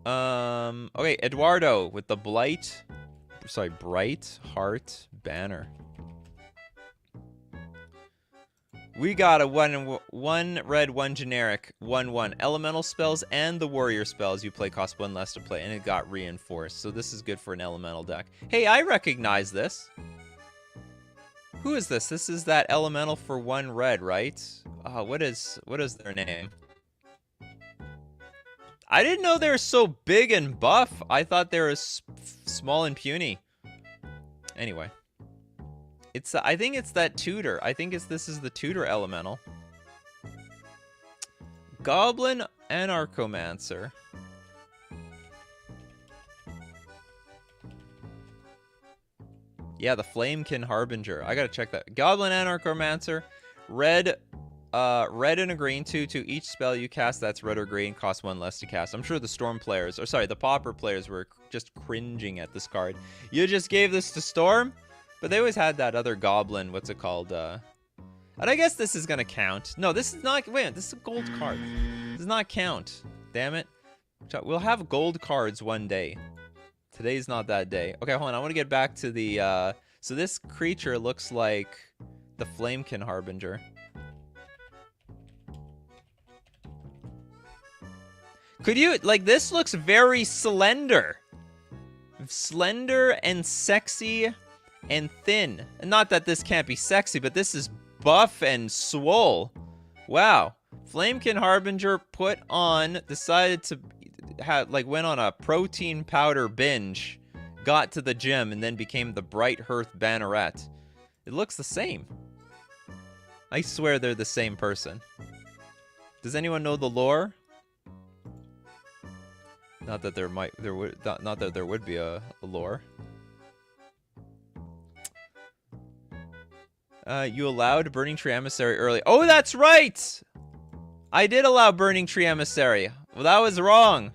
Okay, Eduardo with the Bright Heart Banner. We got a 1 red, 1 generic, 1/1. Elemental spells and the warrior spells you play cost 1 less to play, and it got reinforced. So this is good for an elemental deck. Hey, I recognize this. Who is this? This is that elemental for 1 red, right? What is their name? I didn't know they were so big and buff. I thought they were small and puny. Anyway. I think it's that tutor. I think this is the tutor elemental. Goblin Anarchomancer. Yeah, the Flamekin Harbinger. I gotta check that. Goblin Anarchomancer. Red and a green. 2/2. Each spell you cast that's red or green costs 1 less to cast. I'm sure the Storm players, or sorry, the Pauper players were just cringing at this card. You just gave this to Storm? But they always had that other Goblin, what's it called? And I guess this is gonna count. No, this is not, wait, this is a gold card. This does not count. Damn it. We'll have gold cards one day. Today's not that day. Okay, hold on, I wanna get back to the, so this creature looks like the Flamekin Harbinger. Could you, like, this looks very slender. Slender and sexy and thin. And not that this can't be sexy, but this is buff and swole. Wow. Flamekin Harbinger decided to went on a protein powder binge, got to the gym, and then became the Bright Hearth Banneret. It looks the same. I swear they're the same person. Does anyone know the lore? Not that not that there would be a lore. You allowed Burning Tree Emissary early. Oh, that's right! I did allow Burning Tree Emissary. Well, that was wrong.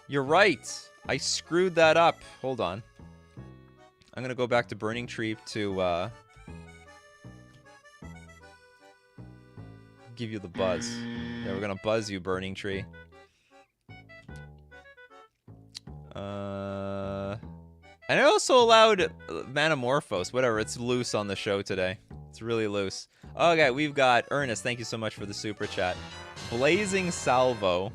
You're right. I screwed that up. Hold on. I'm gonna go back to Burning Tree to give you the buzz. Yeah, we're gonna buzz you, Burning Tree. And I also allowed Manamorphose. Whatever, it's loose on the show today. It's really loose. Okay, we've got Ernest. Thank you so much for the super chat. Blazing Salvo.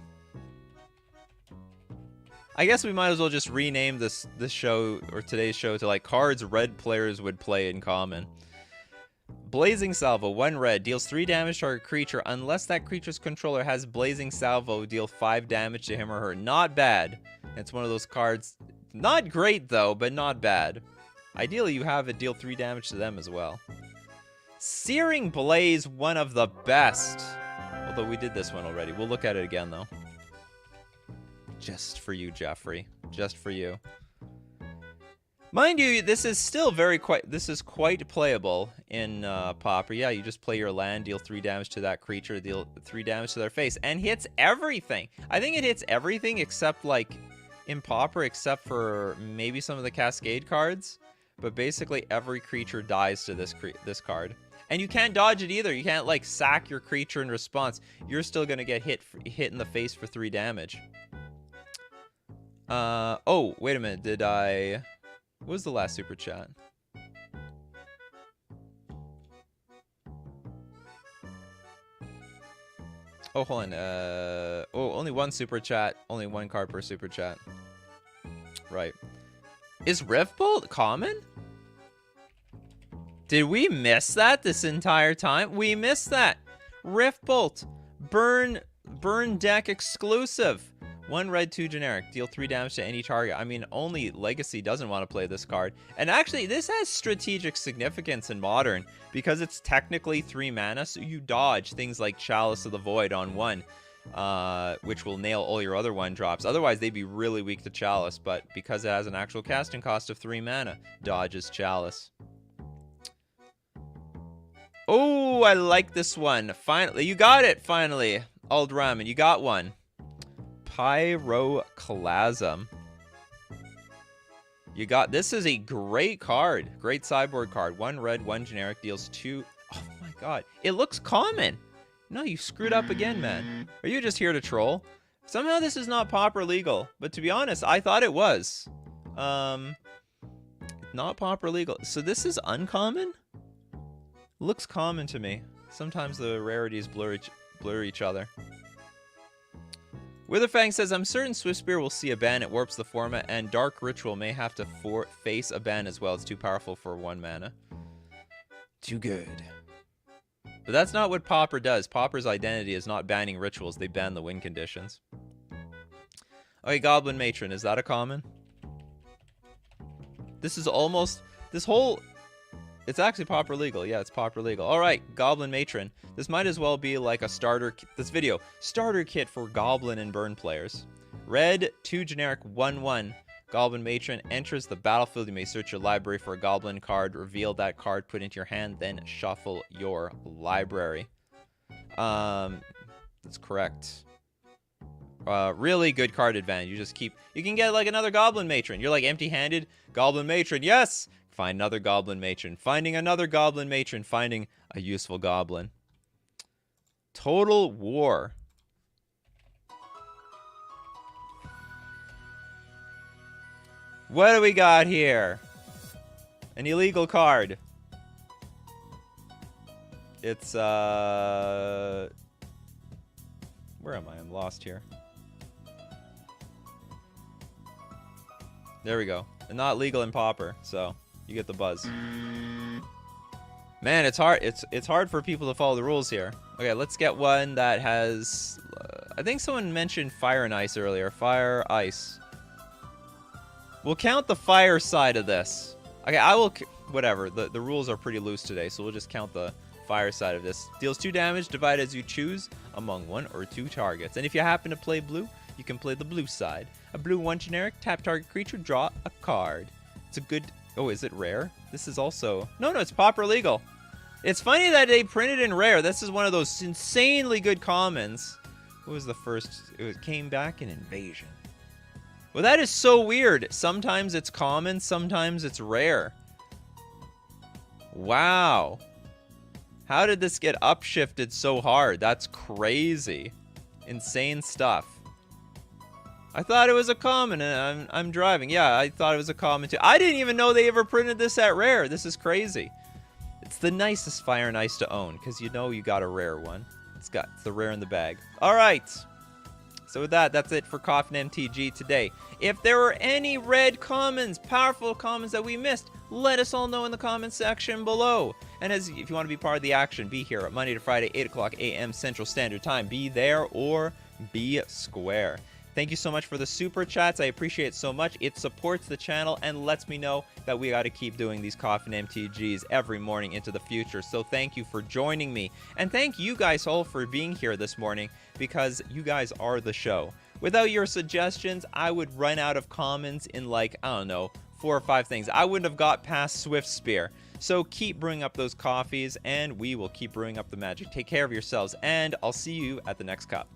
I guess we might as well just rename this show, or today's show, to like cards red players would play in common. Blazing Salvo, 1 red, deals 3 damage to our creature unless that creature's controller has Blazing Salvo, deal 5 damage to him or her. Not bad. It's one of those cards, not great though, but not bad. Ideally you have it deal 3 damage to them as well. Searing Blaze, one of the best. Although we did this one already. We'll look at it again though. Just for you, Jeffrey. Just for you. Mind you, this is still this is quite playable in Pauper. Yeah, you just play your land, deal 3 damage to that creature, deal 3 damage to their face, and hits everything. I think it hits everything except, like, in Pauper, except for maybe some of the Cascade cards. But basically, every creature dies to this card. And you can't dodge it either. You can't, like, sack your creature in response. You're still going to get hit in the face for 3 damage. Oh, wait a minute. Did I... What was the last super chat? Oh, hold on. Oh, only 1 super chat. Only 1 card per super chat. Right. Is Riftbolt common? Did we miss that this entire time? We missed that. Riftbolt. Burn deck exclusive. 1 red, 2 generic. Deal 3 damage to any target. I mean, only Legacy doesn't want to play this card. And actually, this has strategic significance in Modern because it's technically 3 mana, so you dodge things like Chalice of the Void on 1, which will nail all your other 1-drops. Otherwise, they'd be really weak to Chalice, but because it has an actual casting cost of 3 mana, dodges Chalice. Oh, I like this one. Finally, you got it, finally. Aldraman, you got one. Pyroclasm. You got, this is a great card. Great sideboard card. 1 red, 1 generic, deals 2. Oh my god. It looks common. No, you screwed up again, man. Are you just here to troll? Somehow this is not Pauper legal. But to be honest, I thought it was. Not Pauper legal. So this is uncommon? Looks common to me. Sometimes the rarities blur each other. Witherfang says, I'm certain Swiftspear will see a ban. It warps the format, and Dark Ritual may have to face a ban as well. It's too powerful for 1 mana. Too good. But that's not what Pauper does. Pauper's identity is not banning rituals. They ban the win conditions. Okay, Goblin Matron. Is that a common? This is almost... This whole... It's actually Pauper legal. Yeah, it's Pauper legal. Alright, Goblin Matron. This might as well be like a starter... This video. Starter kit for Goblin and Burn players. Red, 2 generic, 1/1. Goblin Matron enters the battlefield. You may search your library for a Goblin card. Reveal that card. Put it into your hand. Then shuffle your library. That's correct. Really good card advantage. You just keep... You can get like another Goblin Matron. You're like empty-handed. Goblin Matron. Yes! Find another Goblin Matron. Finding another Goblin Matron. Finding a useful Goblin. Total War. What do we got here? An illegal card. It's, where am I? I'm lost here. There we go. And not legal in Pauper, so you get the buzz. Man, it's hard. It's hard for people to follow the rules here. Okay, let's get one that has... I think someone mentioned Fire and Ice earlier. Fire, Ice. We'll count the fire side of this. Okay, I will... Whatever. The rules are pretty loose today, so we'll just count the fire side of this. Deals 2 damage, divide as you choose among 1 or 2 targets. And if you happen to play blue, you can play the blue side. A blue 1 generic, tap target creature, draw a card. It's a good... Oh, is it rare? This is also... No, it's Pauper legal. It's funny that they printed in rare. This is one of those insanely good commons. What was the first? It came back in Invasion. Well, that is so weird. Sometimes it's common, sometimes it's rare. Wow. How did this get upshifted so hard? That's crazy. Insane stuff. I thought it was a common, and I'm driving. Yeah, I thought it was a common too. I didn't even know they ever printed this at rare. This is crazy. It's the nicest Fire and Ice to own, because you know you got a rare one. It's the rare in the bag. All right. So with that, that's it for Coffee and MTG today. If there were any red commons, powerful commons that we missed, let us all know in the comments section below. And if you want to be part of the action, be here at Monday to Friday, 8 o'clock a.m. Central Standard Time. Be there or be square. Thank you so much for the super chats. I appreciate it so much. It supports the channel and lets me know that we got to keep doing these Coffee and MTGs every morning into the future. So thank you for joining me. And thank you guys all for being here this morning, because you guys are the show. Without your suggestions, I would run out of commons in like, I don't know, 4 or 5 things. I wouldn't have got past Swift Spear. So keep brewing up those coffees and we will keep brewing up the magic. Take care of yourselves and I'll see you at the next cup.